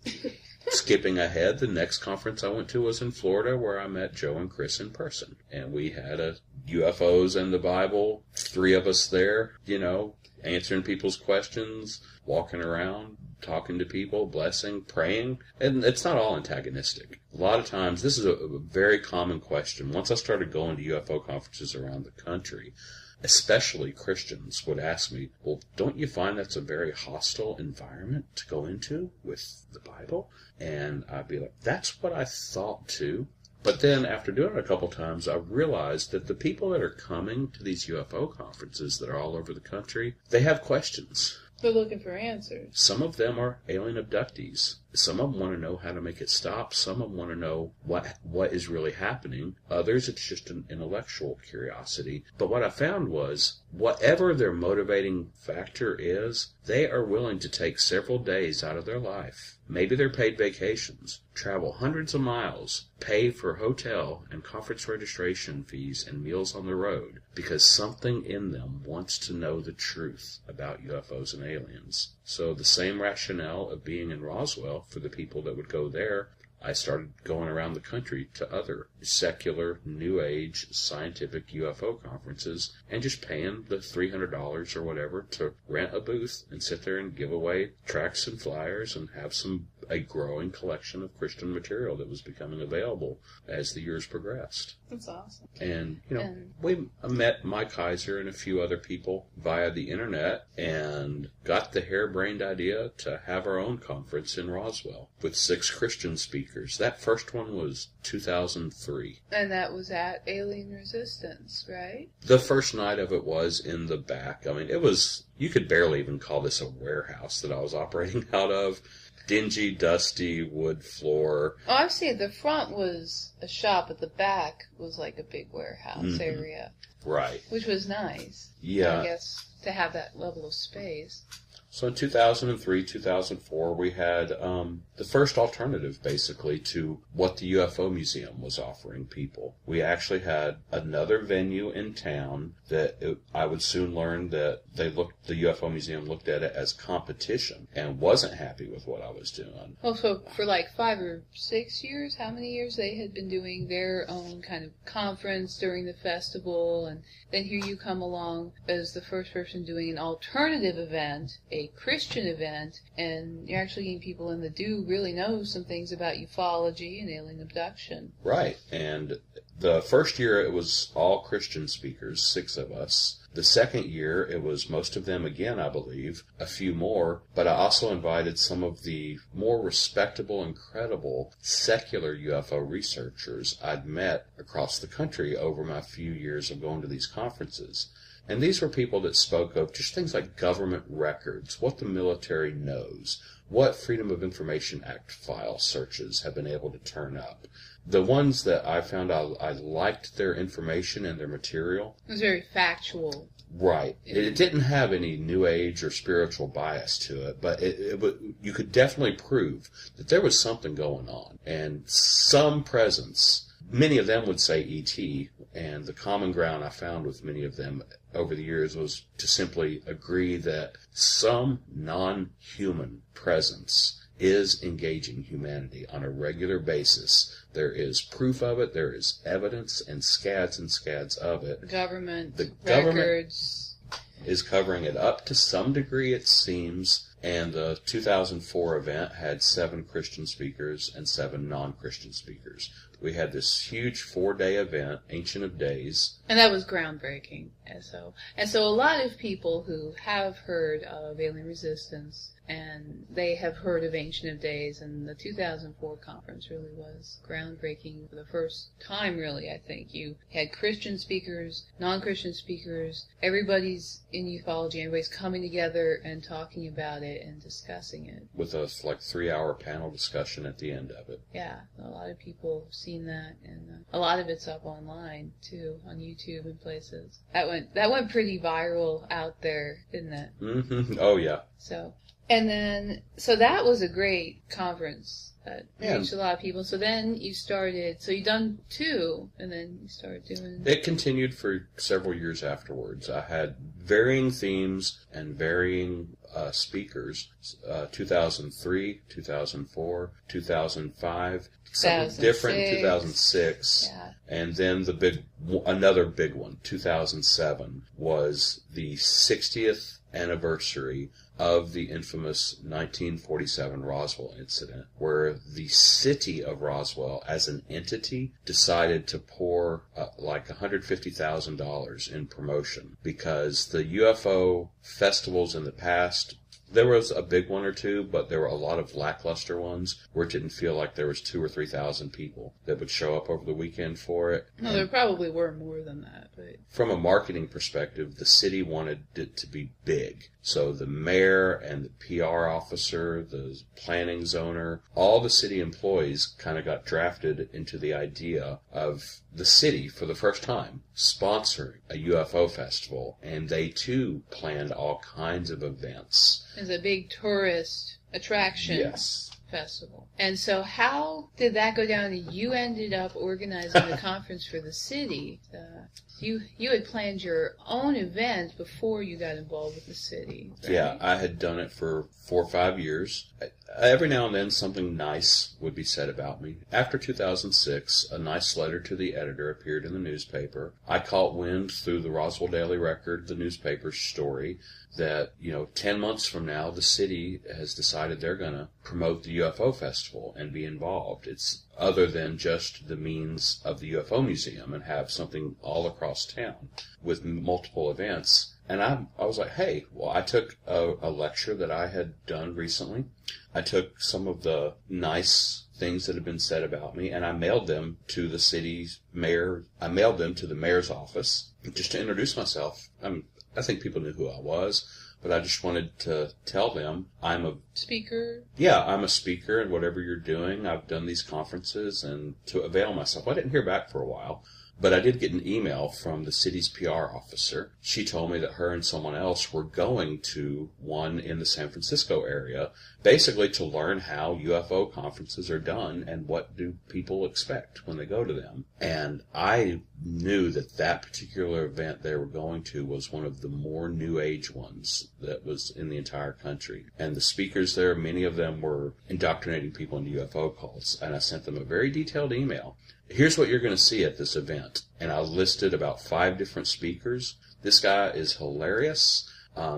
Skipping ahead, the next conference I went to was in Florida, where I met Joe and Chris in person. And we had a UFOs and the Bible, 3 of us there, answering people's questions, walking around, talking to people, blessing, praying. And it's not all antagonistic. A lot of times, this is a very common question. Once I started going to UFO conferences around the country, especially Christians would ask me, well, don't you find that's a very hostile environment to go into with the Bible? And I'd be like, that's what I thought too. But then after doing it a couple times, I realized that the people that are coming to these UFO conferences that are all over the country, they have questions. They're looking for answers. Some of them are alien abductees. Some of them want to know how to make it stop. Some of them want to know what is really happening. Others, it's just an intellectual curiosity. But what I found was, whatever their motivating factor is, they are willing to take several days out of their life. Maybe they're paid vacations, travel hundreds of miles, pay for hotel and conference registration fees and meals on the road, because something in them wants to know the truth about UFOs and aliens. So the same rationale of being in Roswell for the people that would go there, I started going around the country to other secular, New Age, scientific UFO conferences and just paying the $300 or whatever to rent a booth and sit there and give away tracts and flyers and have a growing collection of Christian material that was becoming available as the years progressed. That's awesome. And, we met Mike Heiser and a few other people via the internet and got the harebrained idea to have our own conference in Roswell with 6 Christian speakers. That first one was 2003. And that was at Alien Resistance, right? The first night of it was in the back. I mean, you could barely even call this a warehouse that I was operating out of. Dingy, dusty wood floor. Oh, I've seen the front was a shop, but the back was like a big warehouse area. Right. Which was nice. Yeah. I guess to have that level of space. So in 2003, 2004, we had the first alternative, basically, to what the UFO Museum was offering people. We actually had another venue in town that I would soon learn that the UFO Museum looked at it as competition and wasn't happy with what I was doing. Oh, so for like 5 or 6 years, how many years they had been doing their own kind of conference during the festival, and then here you come along as the first person doing an alternative event, a Christian event, and you're actually getting people in that do really know some things about ufology and alien abduction. Right, and The first year it was all Christian speakers, 6 of us. The second year it was most of them again, I believe, a few more, but I also invited some of the more respectable and credible secular UFO researchers I'd met across the country over my few years of going to these conferences. And these were people that spoke of just things like government records, what the military knows, what Freedom of Information Act file searches have been able to turn up. The ones that I found I liked their information and their material. It was very factual. Right. It didn't have any New Age or spiritual bias to it, but you could definitely prove that there was something going on and some presence. Many of them would say E.T., and the common ground I found with many of them over the years was to simply agree that some non-human presence is engaging humanity on a regular basis. There is proof of it, there is evidence, and scads of it. The government records is covering it up to some degree, it seems. And the 2004 event had 7 Christian speakers and 7 non-Christian speakers. We had this huge 4-day event, Ancient of Days. And that was groundbreaking. And so a lot of people who have heard of alien resistance, and they have heard of Ancient of Days, and the 2004 conference really was groundbreaking for the first time, really, I think. You had Christian speakers, non-Christian speakers, everybody's in ufology, everybody's coming together and talking about it and discussing it. With a 3-hour panel discussion at the end of it. Yeah, a lot of people have seen that, and a lot of it's up online, too, on YouTube and places. That went pretty viral out there, didn't it? Mm-hmm. Oh, yeah. So that was a great conference that reached a lot of people. So then you done 2, and then you started doing... It continued for several years afterwards. I had varying themes and varying speakers, 2003, 2004, 2005, something different, 2006, and then another big one, 2007, was the 60th anniversary of the infamous 1947 Roswell incident, where the city of Roswell, as an entity, decided to pour $150,000 in promotion, because the UFO festivals in the past, there was a big one or two, but there were a lot of lackluster ones where it didn't feel like there was 2,000 or 3,000 people that would show up over the weekend for it. No, there probably were more than that. But from a marketing perspective, the city wanted it to be big. So the mayor and the PR officer, the planning zoner, all the city employees kind of got drafted into the idea of the city, for the first time, sponsoring a UFO festival. And they, too, planned all kinds of events. It's a big tourist attraction. Yes. Festival. And so how did that go down? You ended up organizing the conference for the city. You had planned your own event before you got involved with the city. Right? Yeah, I had done it for 4 or 5 years. Every now and then something nice would be said about me. After 2006, a nice letter to the editor appeared in the newspaper. I caught wind through the Roswell Daily Record, the newspaper's story, that, 10 months from now, the city has decided they're going to promote the UFO festival and be involved. It's other than just the means of the UFO museum, and have something all across town with multiple events. And I was like, hey, well, I took a lecture that I had done recently. I took some of the nice things that had been said about me, and I mailed them to the city's mayor. I mailed them to the mayor's office just to introduce myself. I think people knew who I was, but I just wanted to tell them I'm a speaker. Yeah, I'm a speaker, and whatever you're doing, I've done these conferences, and to avail myself. I didn't hear back for a while, but I did get an email from the city's PR officer. She told me that her and someone else were going to one in the San Francisco area, basically to learn how UFO conferences are done and what do people expect when they go to them. And I knew that particular event they were going to was one of the more New Age ones that was in the entire country. And the speakers there, many of them were indoctrinating people into UFO cults. And I sent them a very detailed email. Here's what you're going to see at this event. And I listed about 5 different speakers. This guy is hilarious.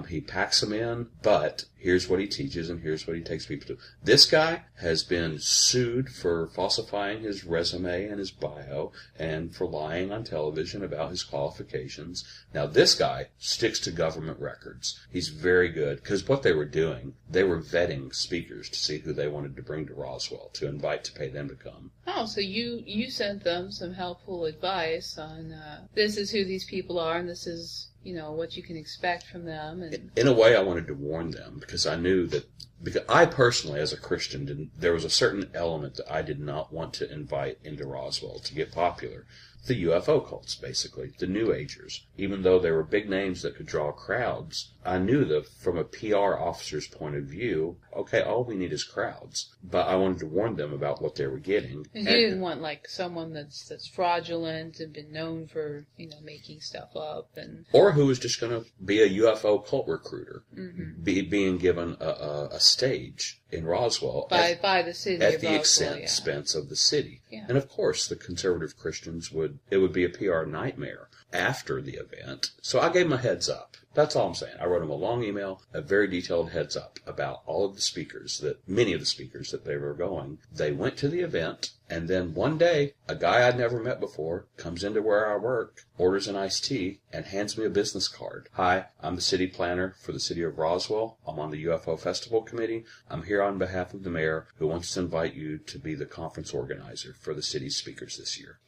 He packs them in, but here's what he teaches and here's what he takes people to. This guy has been sued for falsifying his resume and his bio and for lying on television about his qualifications. Now, this guy sticks to government records. He's very good, because what they were doing, they were vetting speakers to see who they wanted to bring to Roswell, to invite to pay them to come. Oh, so you sent them some helpful advice on this is who these people are and this is, what you can expect from them. And in a way, I wanted to warn them, because I knew that, because I personally, as a Christian, there was a certain element that I did not want to invite into Roswell to get popular. The UFO cults, basically, the New Agers. Even though they were big names that could draw crowds, I knew that from a PR officer's point of view, okay, all we need is crowds. But I wanted to warn them about what they were getting. And you didn't want, someone that's fraudulent and been known for, making stuff up. Or who was just going to be a UFO cult recruiter, mm-hmm. being given a stage in Roswell. By the city at of the Roswell, expense of the city. Yeah. And of course, the conservative Christians it would be a PR nightmare after the event. So I gave them a heads up. That's all I'm saying. I wrote them a long email, a very detailed heads up about all of the speakers, many of the speakers that they were going. They went to the event, and then one day, a guy I'd never met before comes into where I work, orders an iced tea, and hands me a business card. Hi, I'm the city planner for the city of Roswell. I'm on the UFO Festival Committee. I'm here on behalf of the mayor, who wants to invite you to be the conference organizer for the city's speakers this year.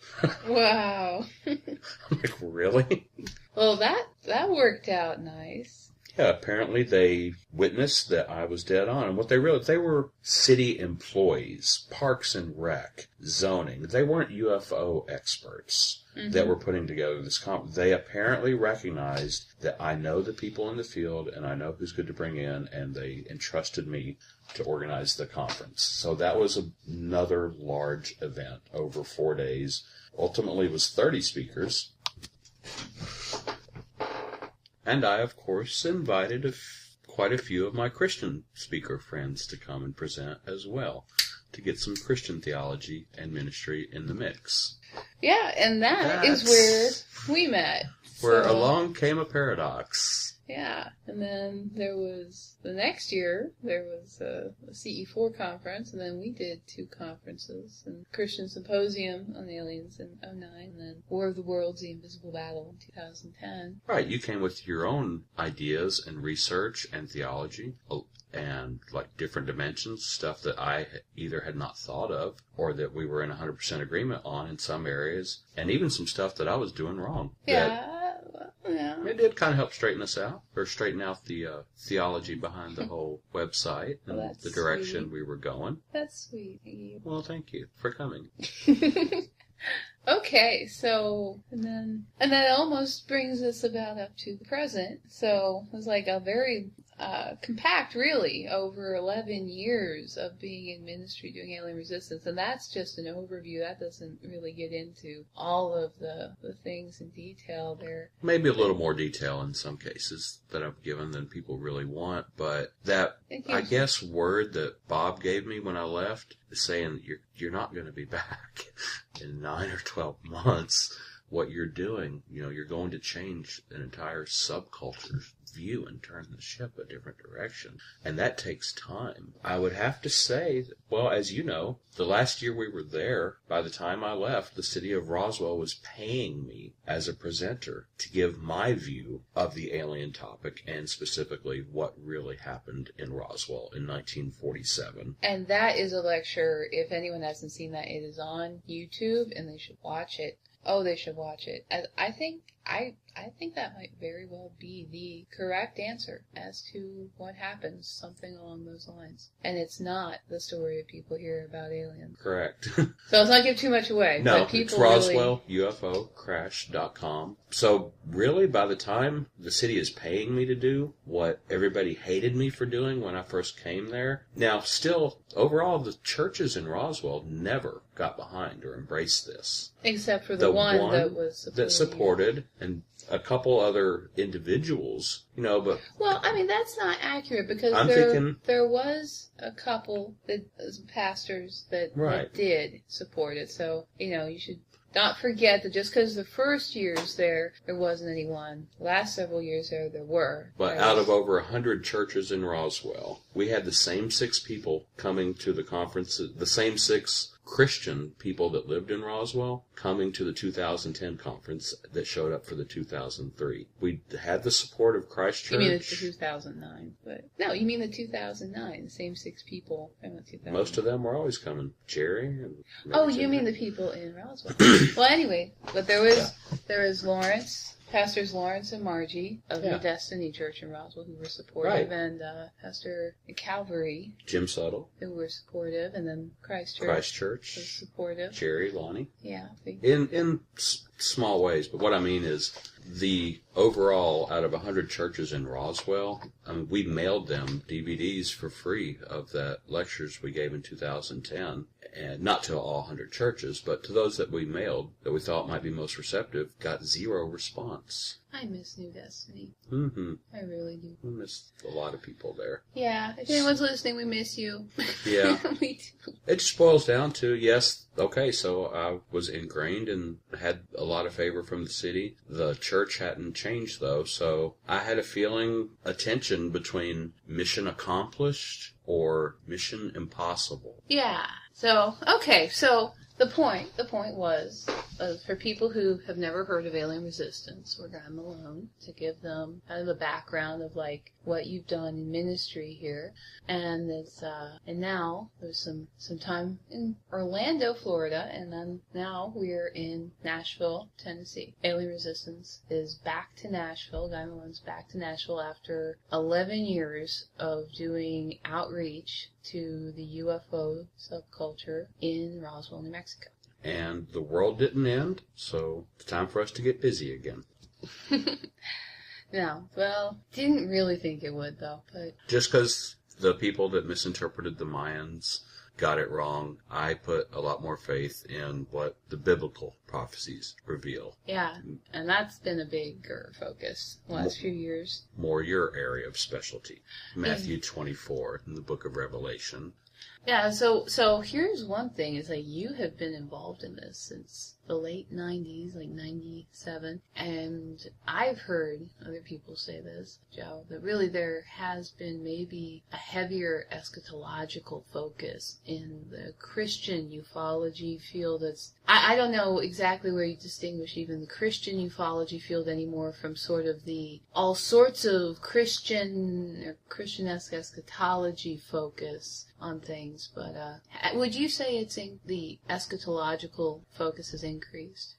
Wow. I'm like, really? Well, that worked out nice. Yeah, apparently they witnessed that I was dead on. And what they realized, they were city employees, parks and rec, zoning. They weren't UFO experts mm-hmm. that were putting together this conference. They apparently recognized that I know the people in the field and I know who's good to bring in, and they entrusted me to organize the conference. So that was another large event over 4 days. Ultimately, it was 30 speakers. And I, of course, invited quite a few of my Christian speaker friends to come and present as well, to get some Christian theology and ministry in the mix. Yeah, and that's where we met. Where along came a paradox. Yeah, and then there was, the next year, there was a CE4 conference, and then we did 2 conferences, and Christian Symposium on Aliens in 2009, and then War of the Worlds, The Invisible Battle in 2010. Right, you came with your own ideas and research and theology, and different dimensions, stuff that I either had not thought of, or that we were in 100% agreement on in some areas, and even some stuff that I was doing wrong. Yeah. It did kind of help straighten us out, or straighten out the theology behind the whole website and the direction sweet. We were going. That's sweet. Well, thank you for coming. Okay, so, and that almost brings us about up to the present. So it was a very compact, really, over 11 years of being in ministry doing alien resistance. And that's just an overview. That doesn't really get into all of the things in detail there. Maybe a little more detail in some cases that I've given than people really want. But that, I guess, word that Bob gave me when I left, saying you're not going to be back in 9 or 12 months. What you're doing, you're going to change an entire subculture's view and turn the ship a different direction. And that takes time. I would have to say, well, as you know, the last year we were there, by the time I left, the city of Roswell was paying me as a presenter to give my view of the alien topic and specifically what really happened in Roswell in 1947. And that is a lecture, if anyone hasn't seen that, it is on YouTube and they should watch it. Oh, they should watch it. I think that might very well be the correct answer as to what happens, something along those lines. And it's not the story of people hear about aliens. Correct. So let's not give too much away. No, but people it's RoswellUFOcrash.com. So really, by the time the city is paying me to do what everybody hated me for doing when I first came there, now still, overall, the churches in Roswell never got behind or embraced this. Except for the one that supported, and a couple other individuals, but... Well, that's not accurate, because there was a couple that pastors that did support it, so, you should... not forget that just because the first years there wasn't anyone. The last several years there were. But out of over 100 churches in Roswell, we had the same 6 people coming to the conference, the same 6 Christian people that lived in Roswell coming to the 2010 conference that showed up for the 2003. We had the support of Christ Church. You mean it's the 2009? But no, you mean the 2009. The same 6 people from the 2009. Most of them were always coming. Jerry and oh, you mean the people in Roswell? Well, anyway, but there was Lawrence. Pastors Lawrence and Margie of the Destiny Church in Roswell, who were supportive, and Pastor Calvary, Jim Suttle, who were supportive, and then Christ Church was supportive. Jerry, Lonnie, in small ways. But what I mean is, the overall out of 100 churches in Roswell, we mailed them DVDs for free of the lectures we gave in 2010. And not to all 100 churches, but to those that we mailed that we thought might be most receptive, got 0 response. I miss New Destiny. Mm-hmm. I really do. We miss a lot of people there. Yeah, if anyone's listening, we miss you. Yeah. We do. It just boils down to, yes, okay, so I was ingrained and had a lot of favor from the city. The church hadn't changed, though, so I had a feeling, a tension between mission accomplished or mission impossible. Yeah. So the point was for people who have never heard of alien resistance or Guy Malone, to give them kind of a background of like what you've done in ministry here, and it's and now there's some time in Orlando, Florida, and then now we're in Nashville, Tennessee. Alien Resistance is back to Nashville. Guy Malone's back to Nashville after 11 years of doing outreach to the UFO subculture in Roswell, New Mexico. And the world didn't end, so it's time for us to get busy again. No, well, didn't really think it would, though. But just because the people that misinterpreted the Mayans got it wrong, I put a lot more faith in what the biblical prophecies reveal. Yeah, and that's been a bigger focus the last few years. More your area of specialty. Matthew 24 in the book of Revelation. Yeah, so here's one thing, is like you have been involved in this since the late 90s, like 97, and I've heard other people say this, Joe, that really there has been maybe a heavier eschatological focus in the Christian ufology field. I don't know exactly where you distinguish even the Christian ufology field anymore from sort of the all sorts of Christian or Christian-esque eschatology focus on things, but would you say the eschatological focus has increased?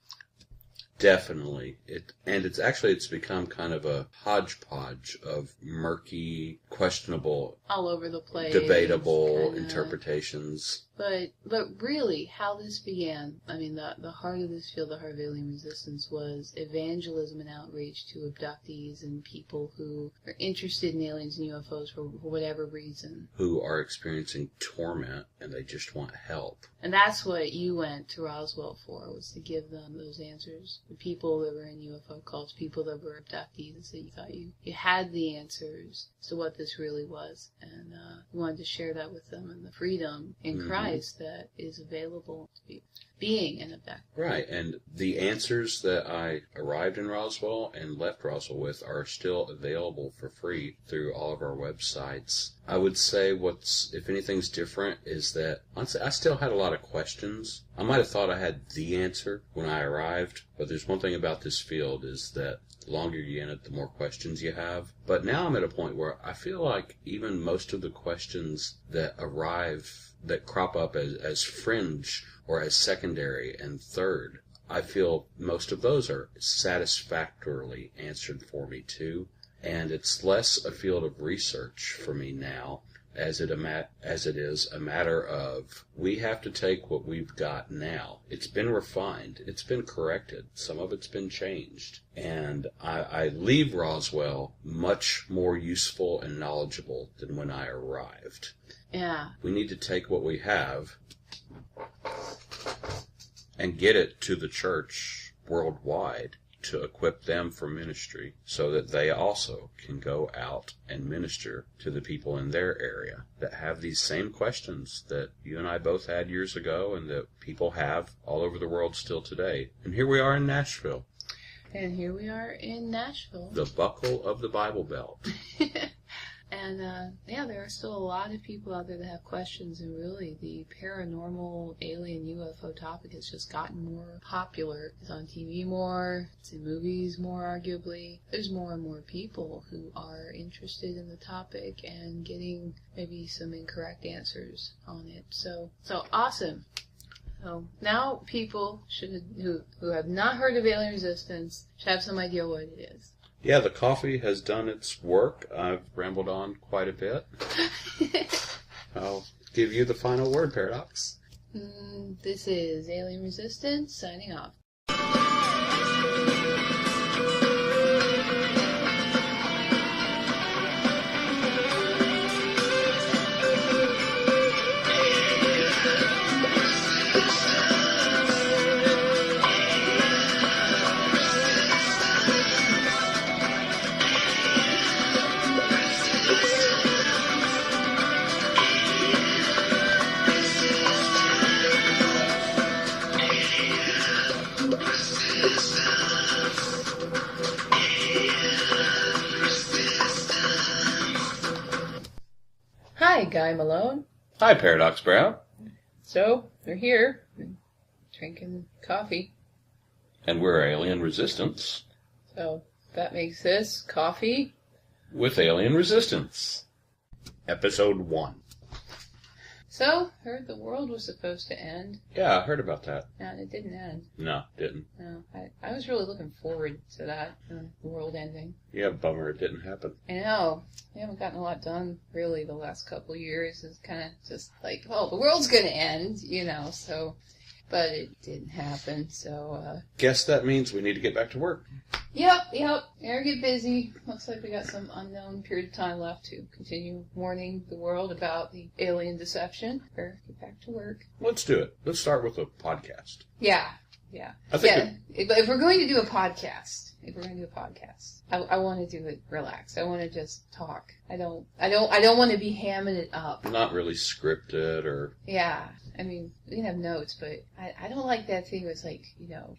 Definitely. It's become kind of a hodgepodge of murky, questionable, all over the place, debatable interpretations. But really, how this began, I mean, the heart of this field, the heart of alien resistance, was evangelism and outreach to abductees and people who are interested in aliens and UFOs for whatever reason. Who are experiencing torment and they just want help. And that's what you went to Roswell for, was to give them those answers. The people that were in UFO cults, people that were abductees, and so you thought you had the answers to what this really was. And you wanted to share that with them, and the freedom in Christ that is available to being an abducted. Right, and the answers that I arrived in Roswell and left Roswell with are still available for free through all of our websites. I would say if anything's different, is that honestly, I still had a lot of questions. I might have thought I had the answer when I arrived, but there's one thing about this field is that the longer you're in it, the more questions you have. But now I'm at a point where I feel like even most of the questions that crop up as fringe or as secondary and third, I feel most of those are satisfactorily answered for me too. And it's less a field of research for me now, as it is a matter of we have to take what we've got now. It's been refined. It's been corrected. Some of it's been changed. And I leave Roswell much more useful and knowledgeable than when I arrived. Yeah. We need to take what we have and get it to the church worldwide to equip them for ministry so that they also can go out and minister to the people in their area that have these same questions that you and I both had years ago and that people have all over the world still today. And here we are in Nashville. And here we are in Nashville. The buckle of the Bible Belt. And, there are still a lot of people out there that have questions, and really the paranormal alien UFO topic has just gotten more popular. It's on TV more, it's in movies more, arguably. There's more and more people who are interested in the topic and getting maybe some incorrect answers on it. So awesome. So now people who have not heard of alien resistance should have some idea what it is. Yeah, the coffee has done its work. I've rambled on quite a bit. I'll give you the final word, Paradox. This is Alien Resistance signing off. Hi, Guy Malone. Hi, Paradox Brown. So, we're here, drinking coffee. And we're Alien Resistance. So, that makes this coffee with Alien Resistance. Episode 1. So, heard the world was supposed to end. Yeah, I heard about that. And it didn't end. No, didn't. No, I was really looking forward to that, the world ending. Yeah, bummer it didn't happen. I know. We haven't gotten a lot done, really, the last couple of years. It's kind of just like, oh, the world's going to end, so... But it didn't happen, so... Guess that means we need to get back to work. Yep. Gotta get busy. Looks like we got some unknown period of time left to continue warning the world about the alien deception. Or get back to work. Let's do it. Let's start with a podcast. Yeah. I think If we're going to do a podcast, I want to do it relaxed. I want to just talk. I don't want to be hamming it up. Not really scripted or... Yeah. I mean, we can have notes, but I don't like that thing where it's like,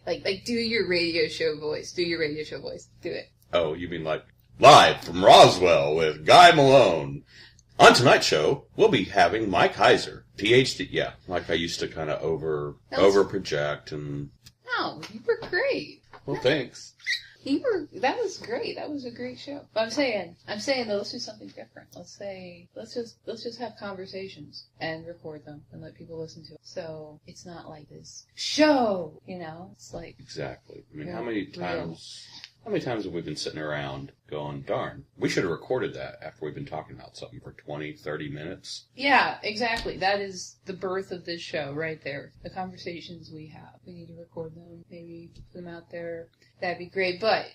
like do your radio show voice. Do it. Oh, you mean like live from Roswell with Guy Malone. On tonight's show, we'll be having Mike Heiser, PhD. Yeah, like I used to kind of over project and... No, you were great. Well, thanks. That was great. That was a great show. But I'm saying though, let's do something different. Let's just have conversations and record them and let people listen to it. So it's not like this show, it's like... Exactly. I mean, how many times have we been sitting around going, darn, we should have recorded that after we've been talking about something for 20, 30 minutes? Yeah, exactly. That is the birth of this show right there. The conversations we have. We need to record them, maybe put them out there. That'd be great. But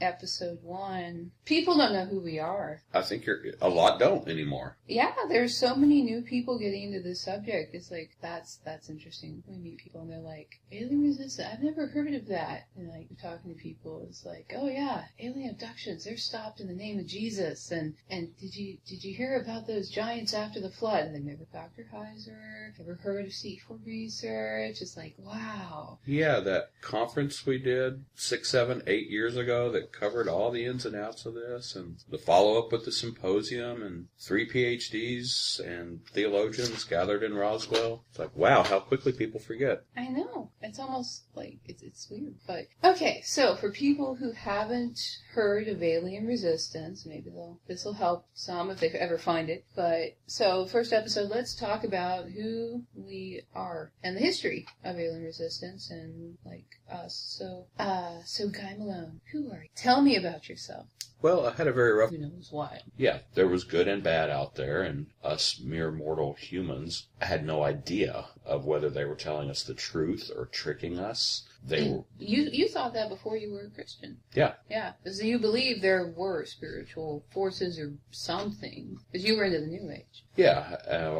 episode 1, people don't know who we are. I think a lot don't anymore. Yeah, there's so many new people getting into this subject. It's like, that's interesting. We meet people and they're like, alien resistance, I've never heard of that. And like, talking to people, it's like, oh yeah, alien abductions, they're stopped in the name of Jesus. And did you hear about those giants after the flood? And they never Dr. Heiser, ever heard of C4 research? It's like, wow. Yeah, that conference we did 6, 7, 8 years ago that covered all the ins and outs of this, and the follow-up with the symposium, and 3 PhDs and theologians gathered in Roswell. It's like, wow, how quickly people forget. I know. It's almost like, it's weird. But, okay, so for people who haven't heard of alien resistance, maybe this will help some if they ever find it. But, so, first episode, let's talk about who we are and the history of alien resistance and, like, us. So Guy Malone, who are you? Tell me about yourself. Well, I had a very rough... Who knows why? Yeah, there was good and bad out there, and us mere mortal humans had no idea of whether they were telling us the truth or tricking us. You thought that before you were a Christian. Yeah. Yeah, because you believe there were spiritual forces or something, because you were into the New Age. Yeah,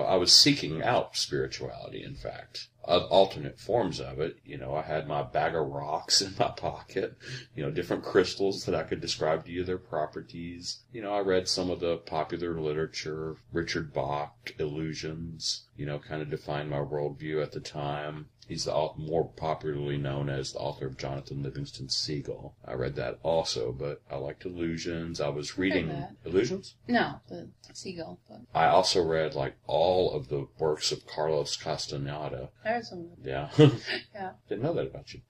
I was seeking out spirituality, in fact. Alternate forms of it. I had my bag of rocks in my pocket, different crystals that I could describe to you their properties. I read some of the popular literature, Richard Bach, Illusions, kind of defined my worldview at the time. He's more popularly known as the author of Jonathan Livingston Seagull. I read that also, but I liked Illusions. I was reading Illusions? No, the Seagull. But I also read all of the works of Carlos Castaneda. I read some of them. Yeah. Yeah. Didn't know that about you.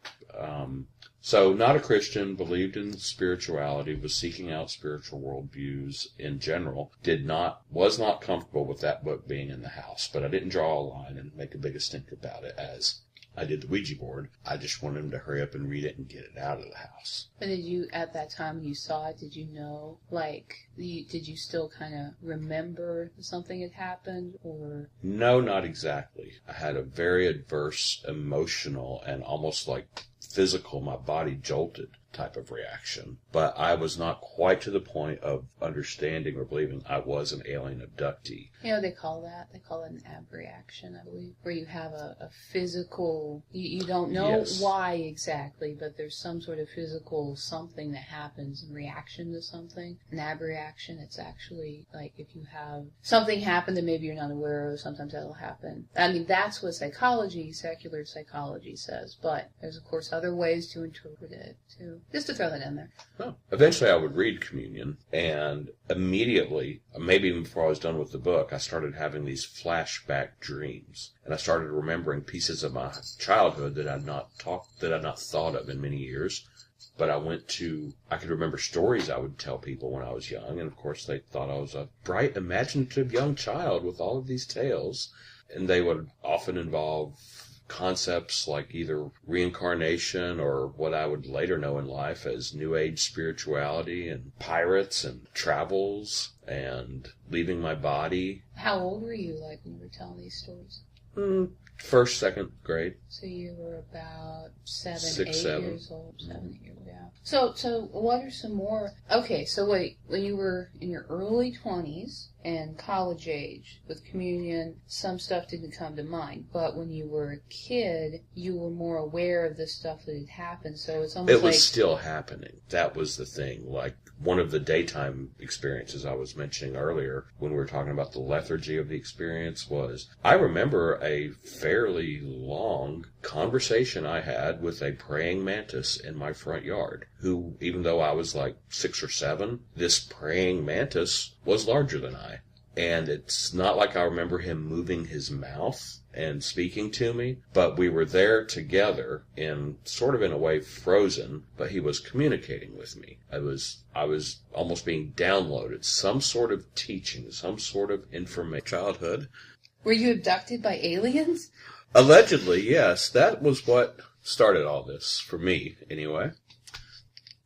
So not a Christian, believed in spirituality, was seeking out spiritual worldviews in general, was not comfortable with that book being in the house, but I didn't draw a line and make a big stink about it as I did the Ouija board. I just wanted him to hurry up and read it and get it out of the house. But did you, at that time when you saw it, did you know, did you still kind of remember something had happened, or? No, not exactly. I had a very adverse, emotional, and almost physical, my body jolted type of reaction. But I was not quite to the point of understanding or believing I was an alien abductee. They call that? They call it an abreaction, I believe, where you have a physical, you don't know why exactly, but there's some sort of physical something that happens in reaction to something. An abreaction, it's actually if you have something happen that maybe you're not aware of, sometimes that'll happen. I mean, that's what secular psychology says, but there's of course other ways to interpret it too. Just to throw that in there. Oh. Eventually I would read Communion, and immediately, maybe even before I was done with the book, I started having these flashback dreams. And I started remembering pieces of my childhood that I'd not thought of in many years. But I could remember stories I would tell people when I was young, and of course they thought I was a bright, imaginative young child with all of these tales. And they would often involve concepts like either reincarnation or what I would later know in life as New Age spirituality and pirates and travels and leaving my body. How old were you when you were telling these stories? First, second grade. So you were about 7, 6, 8 years old. 7, 8 years old, yeah. So what are some more... Okay, so wait, when you were in your early 20s and college age with Communion, some stuff didn't come to mind. But when you were a kid, you were more aware of the stuff that had happened. So it's almost It was still happening. That was the thing. One of the daytime experiences I was mentioning earlier when we were talking about the lethargy of the experience was, I remember a fairly long conversation I had with a praying mantis in my front yard, who, even though I was 6 or 7, this praying mantis was larger than I. And it's not like I remember him moving his mouth and speaking to me, but we were there together in a way frozen, but he was communicating with me. I was almost being downloaded, some sort of teaching, some sort of information. Childhood. Were you abducted by aliens? Allegedly, yes. That was what started all this, for me, anyway.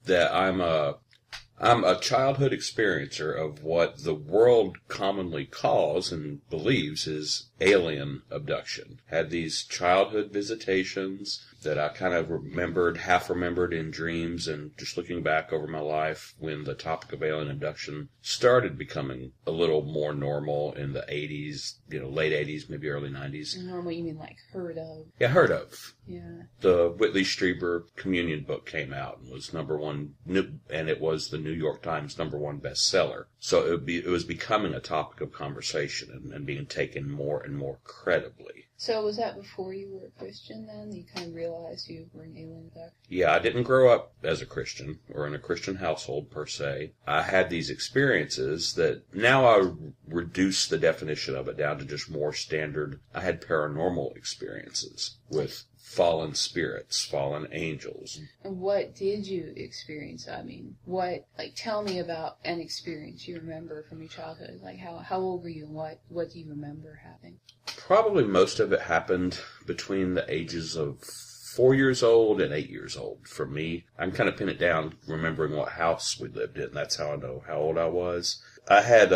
That I'm a childhood experiencer of what the world commonly calls and believes is alien abduction. Had these childhood visitations that I kind of half remembered in dreams, and just looking back over my life when the topic of alien abduction started becoming a little more normal in the 80s, late 80s, maybe early 90s. Normal, you mean heard of? Yeah, heard of. Yeah. The Whitley Strieber Communion book came out and was #1, and it was the New York Times #1 bestseller. So it was becoming a topic of conversation and being taken more and more credibly. So was that before you were a Christian then? You kind of realized you were an alien abductor? Yeah, I didn't grow up as a Christian or in a Christian household per se. I had these experiences that now I reduce the definition of it down to just more standard. I had paranormal experiences with fallen spirits, fallen angels. And what did you experience? I mean, tell me about an experience you remember from your childhood. How old were you and what do you remember having? Probably most of it happened between the ages of 4 years old and 8 years old. For me, I can kind of pin it down remembering what house we lived in. That's how I know how old I was. I had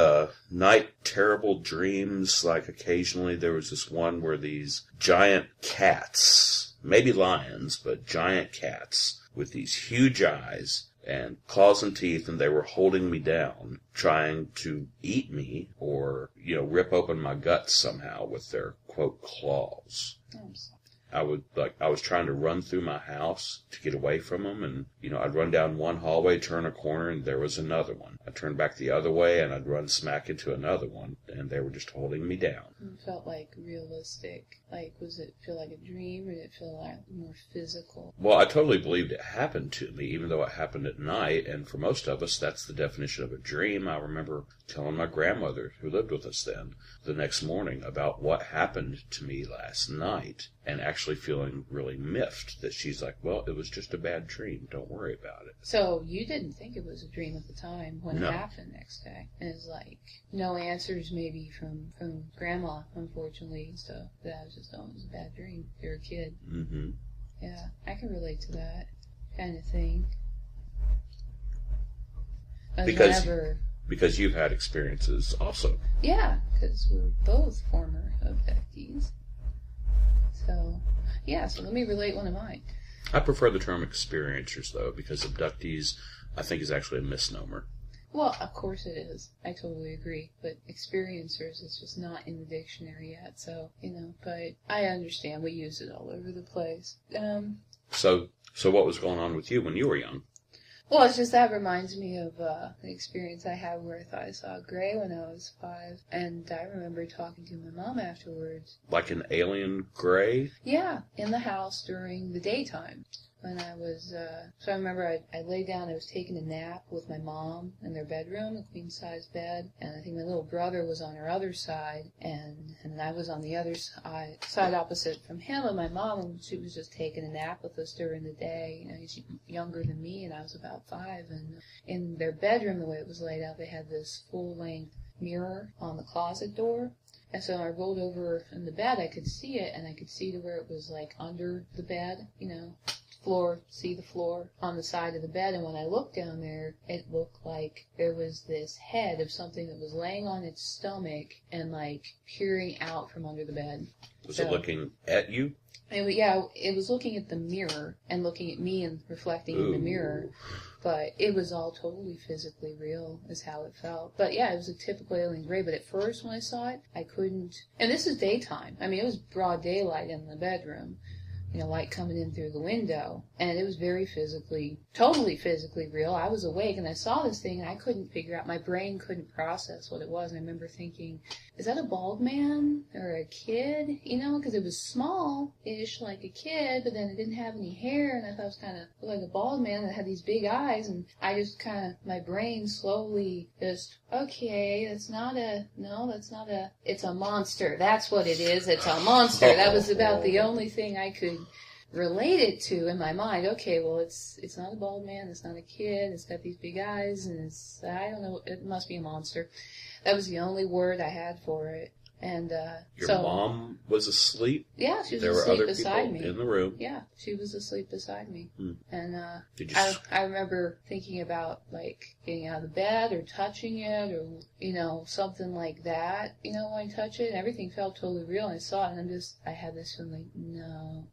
terrible dreams. Occasionally there was this one where these giant cats maybe lions, but giant cats with these huge eyes and claws and teeth, and they were holding me down, trying to eat me or, rip open my guts somehow with their, quote, claws. I'm sorry. I was trying to run through my house to get away from them, and, I'd run down one hallway, turn a corner, and there was another one. I'd turn back the other way, and I'd run smack into another one, and they were just holding me down. It felt like realistic. Like, was it feel like a dream, or did it feel like more physical? Well, I totally believed it happened to me, even though it happened at night, and for most of us, that's the definition of a dream. I remember telling my grandmother, who lived with us then, the next morning about what happened to me last night, and actually feeling really miffed that she's like, well, it was just a bad dream. Don't worry about it. So you didn't think it was a dream at the time when No. it happened next day. And it's like, no answers maybe from Grandma, unfortunately. So that was just, it was a bad dream. You're a kid. Mm-hmm. Yeah, I can relate to that kind of thing. Because you've had experiences also. Yeah, because we're both former abductees. So, yeah, so let me relate one of mine. I prefer the term experiencers, though, because abductees, I think, is actually a misnomer. Well, of course it is. I totally agree. But experiencers is just not in the dictionary yet. So, but I understand. We use it all over the place. So what was going on with you when you were young? Well, it's just that reminds me of an experience I had where I thought I saw a gray when I was 5. And I remember talking to my mom afterwards. Like an alien gray? Yeah, in the house during the daytime. When I was, so I remember I laid down, I was taking a nap with my mom in their bedroom, a queen-size bed, and I think my little brother was on her other side, and I was on the other side opposite from him, and my mom, she was just taking a nap with us during the day. She's younger than me, and I was about 5, and in their bedroom, the way it was laid out, they had this full-length mirror on the closet door. And so I rolled over in the bed, I could see it, and I could see to where it was like under the bed, see the floor on the side of the bed, and when I looked down there, it looked like there was this head of something that was laying on its stomach and like peering out from under the bed. Was it looking at you? It was looking at the mirror and looking at me and reflecting in the mirror. But it was all totally physically real, is how it felt. But yeah, it was a typical alien gray. But at first, when I saw it, I couldn't. And this is daytime. I mean, it was broad daylight in the bedroom. Light coming in through the window. And it was totally physically real. I was awake and I saw this thing and I couldn't figure out, my brain couldn't process what it was. And I remember thinking, is that a bald man or a kid? Because it was small-ish like a kid, but then it didn't have any hair. And I thought it was kind of like a bald man that had these big eyes. And I just my brain slowly just, okay, it's a monster. That's what it is. It's a monster. That was about the only thing I could relate it to in my mind. Okay, well, it's not a bald man, it's not a kid, it's got these big eyes, and I don't know, it must be a monster. That was the only word I had for it. And Your mom was asleep? Yeah, she was there asleep were other beside people me. in the room? Yeah, she was asleep beside me. And Did you I remember thinking about, like, getting out of the bed or touching it or, something like that, when I touch it. And everything felt totally real. And I saw it, and I had this feeling like,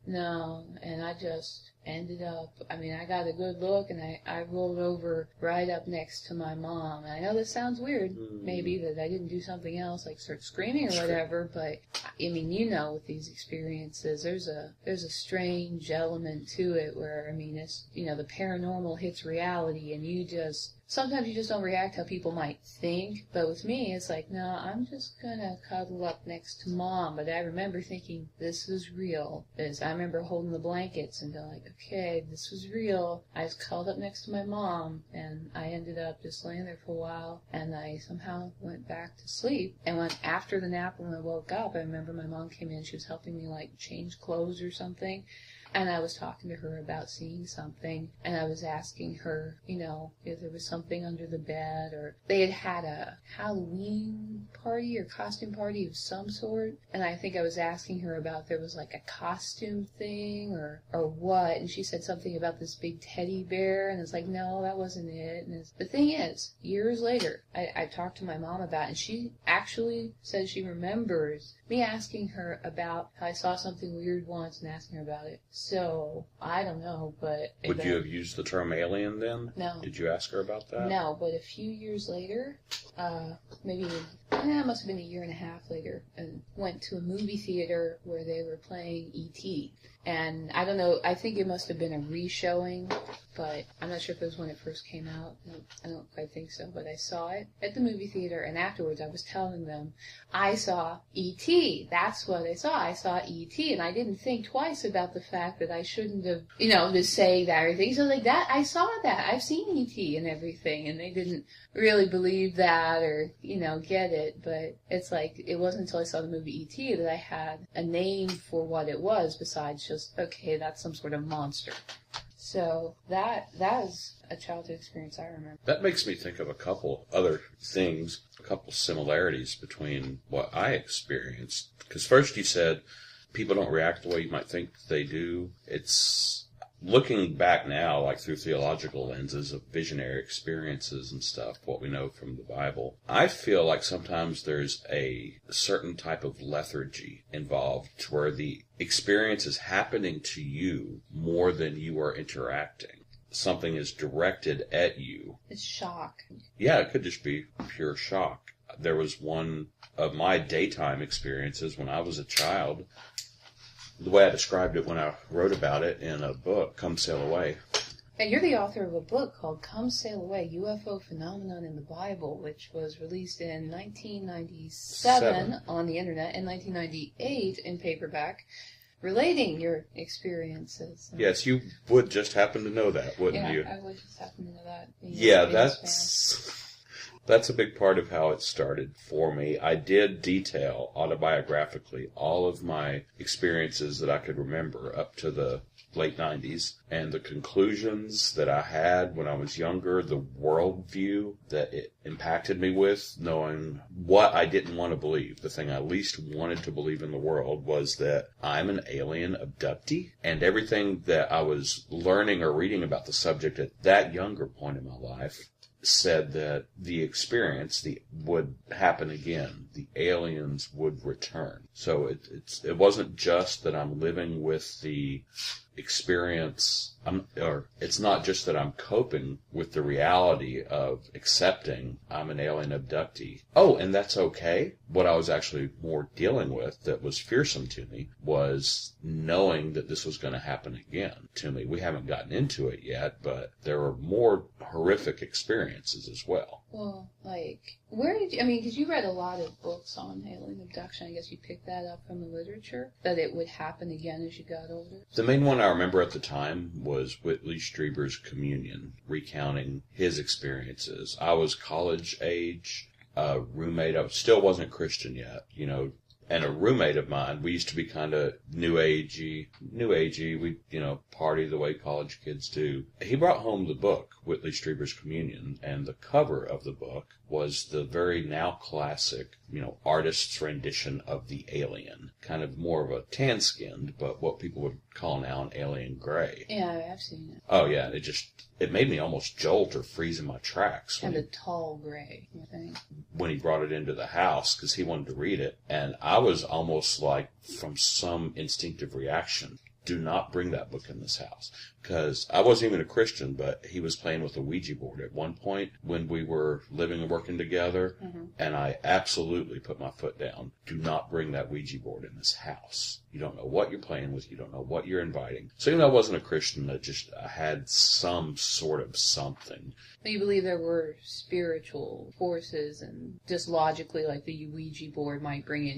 no. And I just ended up, I got a good look, and I rolled over right up next to my mom. And I know this sounds weird, maybe, that I didn't do something else, like start screaming or whatever, but, with these experiences, there's a strange element to it where, it's, the paranormal hits reality, and sometimes you just don't react how people might think, but with me, it's like, no, I'm just gonna cuddle up next to Mom. But I remember thinking, this is real. I remember holding the blankets and going like, okay, this was real. I was cuddled up next to my mom, and I ended up just laying there for a while, and I somehow went back to sleep. And after the nap, when I woke up, I remember my mom came in, she was helping me like change clothes or something. And I was talking to her about seeing something, and I was asking her, if there was something under the bed, or they had a Halloween party or costume party of some sort, and I think I was asking her about if there was like a costume thing or what, and she said something about this big teddy bear, and it's like, no, that wasn't it. And the thing is, years later, I talked to my mom about it, and she actually says she remembers me asking her about how I saw something weird once and asking her about it. So, I don't know, but... Would you have used the term alien then? No. Did you ask her about that? No, but a few years later, it must have been a year and a half later, and went to a movie theater where they were playing E.T. And I don't know, I think it must have been a re-showing, but I'm not sure if it was when it first came out. I don't quite think so, but I saw it at the movie theater, and afterwards I was telling them, I saw E.T. That's what I saw. I saw E.T. And I didn't think twice about the fact that I shouldn't have, just saying that or everything. So like that, I saw that. I've seen E.T. and everything, and they didn't really believe that or, get it. But it's like, it wasn't until I saw the movie E.T. that I had a name for what it was besides just, okay, that's some sort of monster. So that is a childhood experience I remember. That makes me think of a couple other things, a couple similarities between what I experienced. Because first you said people don't react the way you might think they do. It's looking back now, like through theological lenses of visionary experiences and stuff, what we know from the Bible. I feel like sometimes there's a certain type of lethargy involved to where the experience is happening to you more than you are interacting. Something is directed at you. It's shock. Yeah, it could just be pure shock. There was one of my daytime experiences when I was a child. The way I described it when I wrote about it in a book, Come Sail Away. And you're the author of a book called Come Sail Away, UFO Phenomenon in the Bible, which was released in 1997 on the internet and 1998 in paperback, relating your experiences. Yes, you would just happen to know that, wouldn't you? Yeah, I would just happen to know that. Yeah, that's a big part of how it started for me. I did detail autobiographically all of my experiences that I could remember up to the late 90s and the conclusions that I had when I was younger, the worldview that it impacted me with, knowing what I didn't want to believe. The thing I least wanted to believe in the world was that I'm an alien abductee, and everything that I was learning or reading about the subject at that younger point in my life said that the experience would happen again. The aliens would return. So it wasn't just that I'm living with the experience, it's not just that I'm coping with the reality of accepting I'm an alien abductee. Oh, and that's okay. What I was actually more dealing with that was fearsome to me was knowing that this was going to happen again to me. We haven't gotten into it yet, but there were more horrific experiences as well. Well, where did you, because you read a lot of books on alien abduction. I guess you picked that up from the literature, that it would happen again as you got older. The main one I remember at the time was Whitley Strieber's Communion, recounting his experiences. I was college age, a roommate, I still wasn't Christian yet, and a roommate of mine, we used to be kind of new agey, we, party the way college kids do. He brought home the book, Whitley Strieber's Communion, and the cover of the book was the very now classic, artist's rendition of the alien. Kind of more of a tan-skinned, but what people would call now an alien gray. Yeah, I've seen it. Oh, yeah, it made me almost jolt or freeze in my tracks. And a tall gray, I think. When he brought it into the house, because he wanted to read it. And I was almost like, from some instinctive reaction, do not bring that book in this house. Because I wasn't even a Christian, but he was playing with a Ouija board at one point when we were living and working together. Mm-hmm. And I absolutely put my foot down. Do not bring that Ouija board in this house. You don't know what you're playing with. You don't know what you're inviting. So even though I wasn't a Christian, I had some sort of something. You believe there were spiritual forces and just logically like the Ouija board might bring in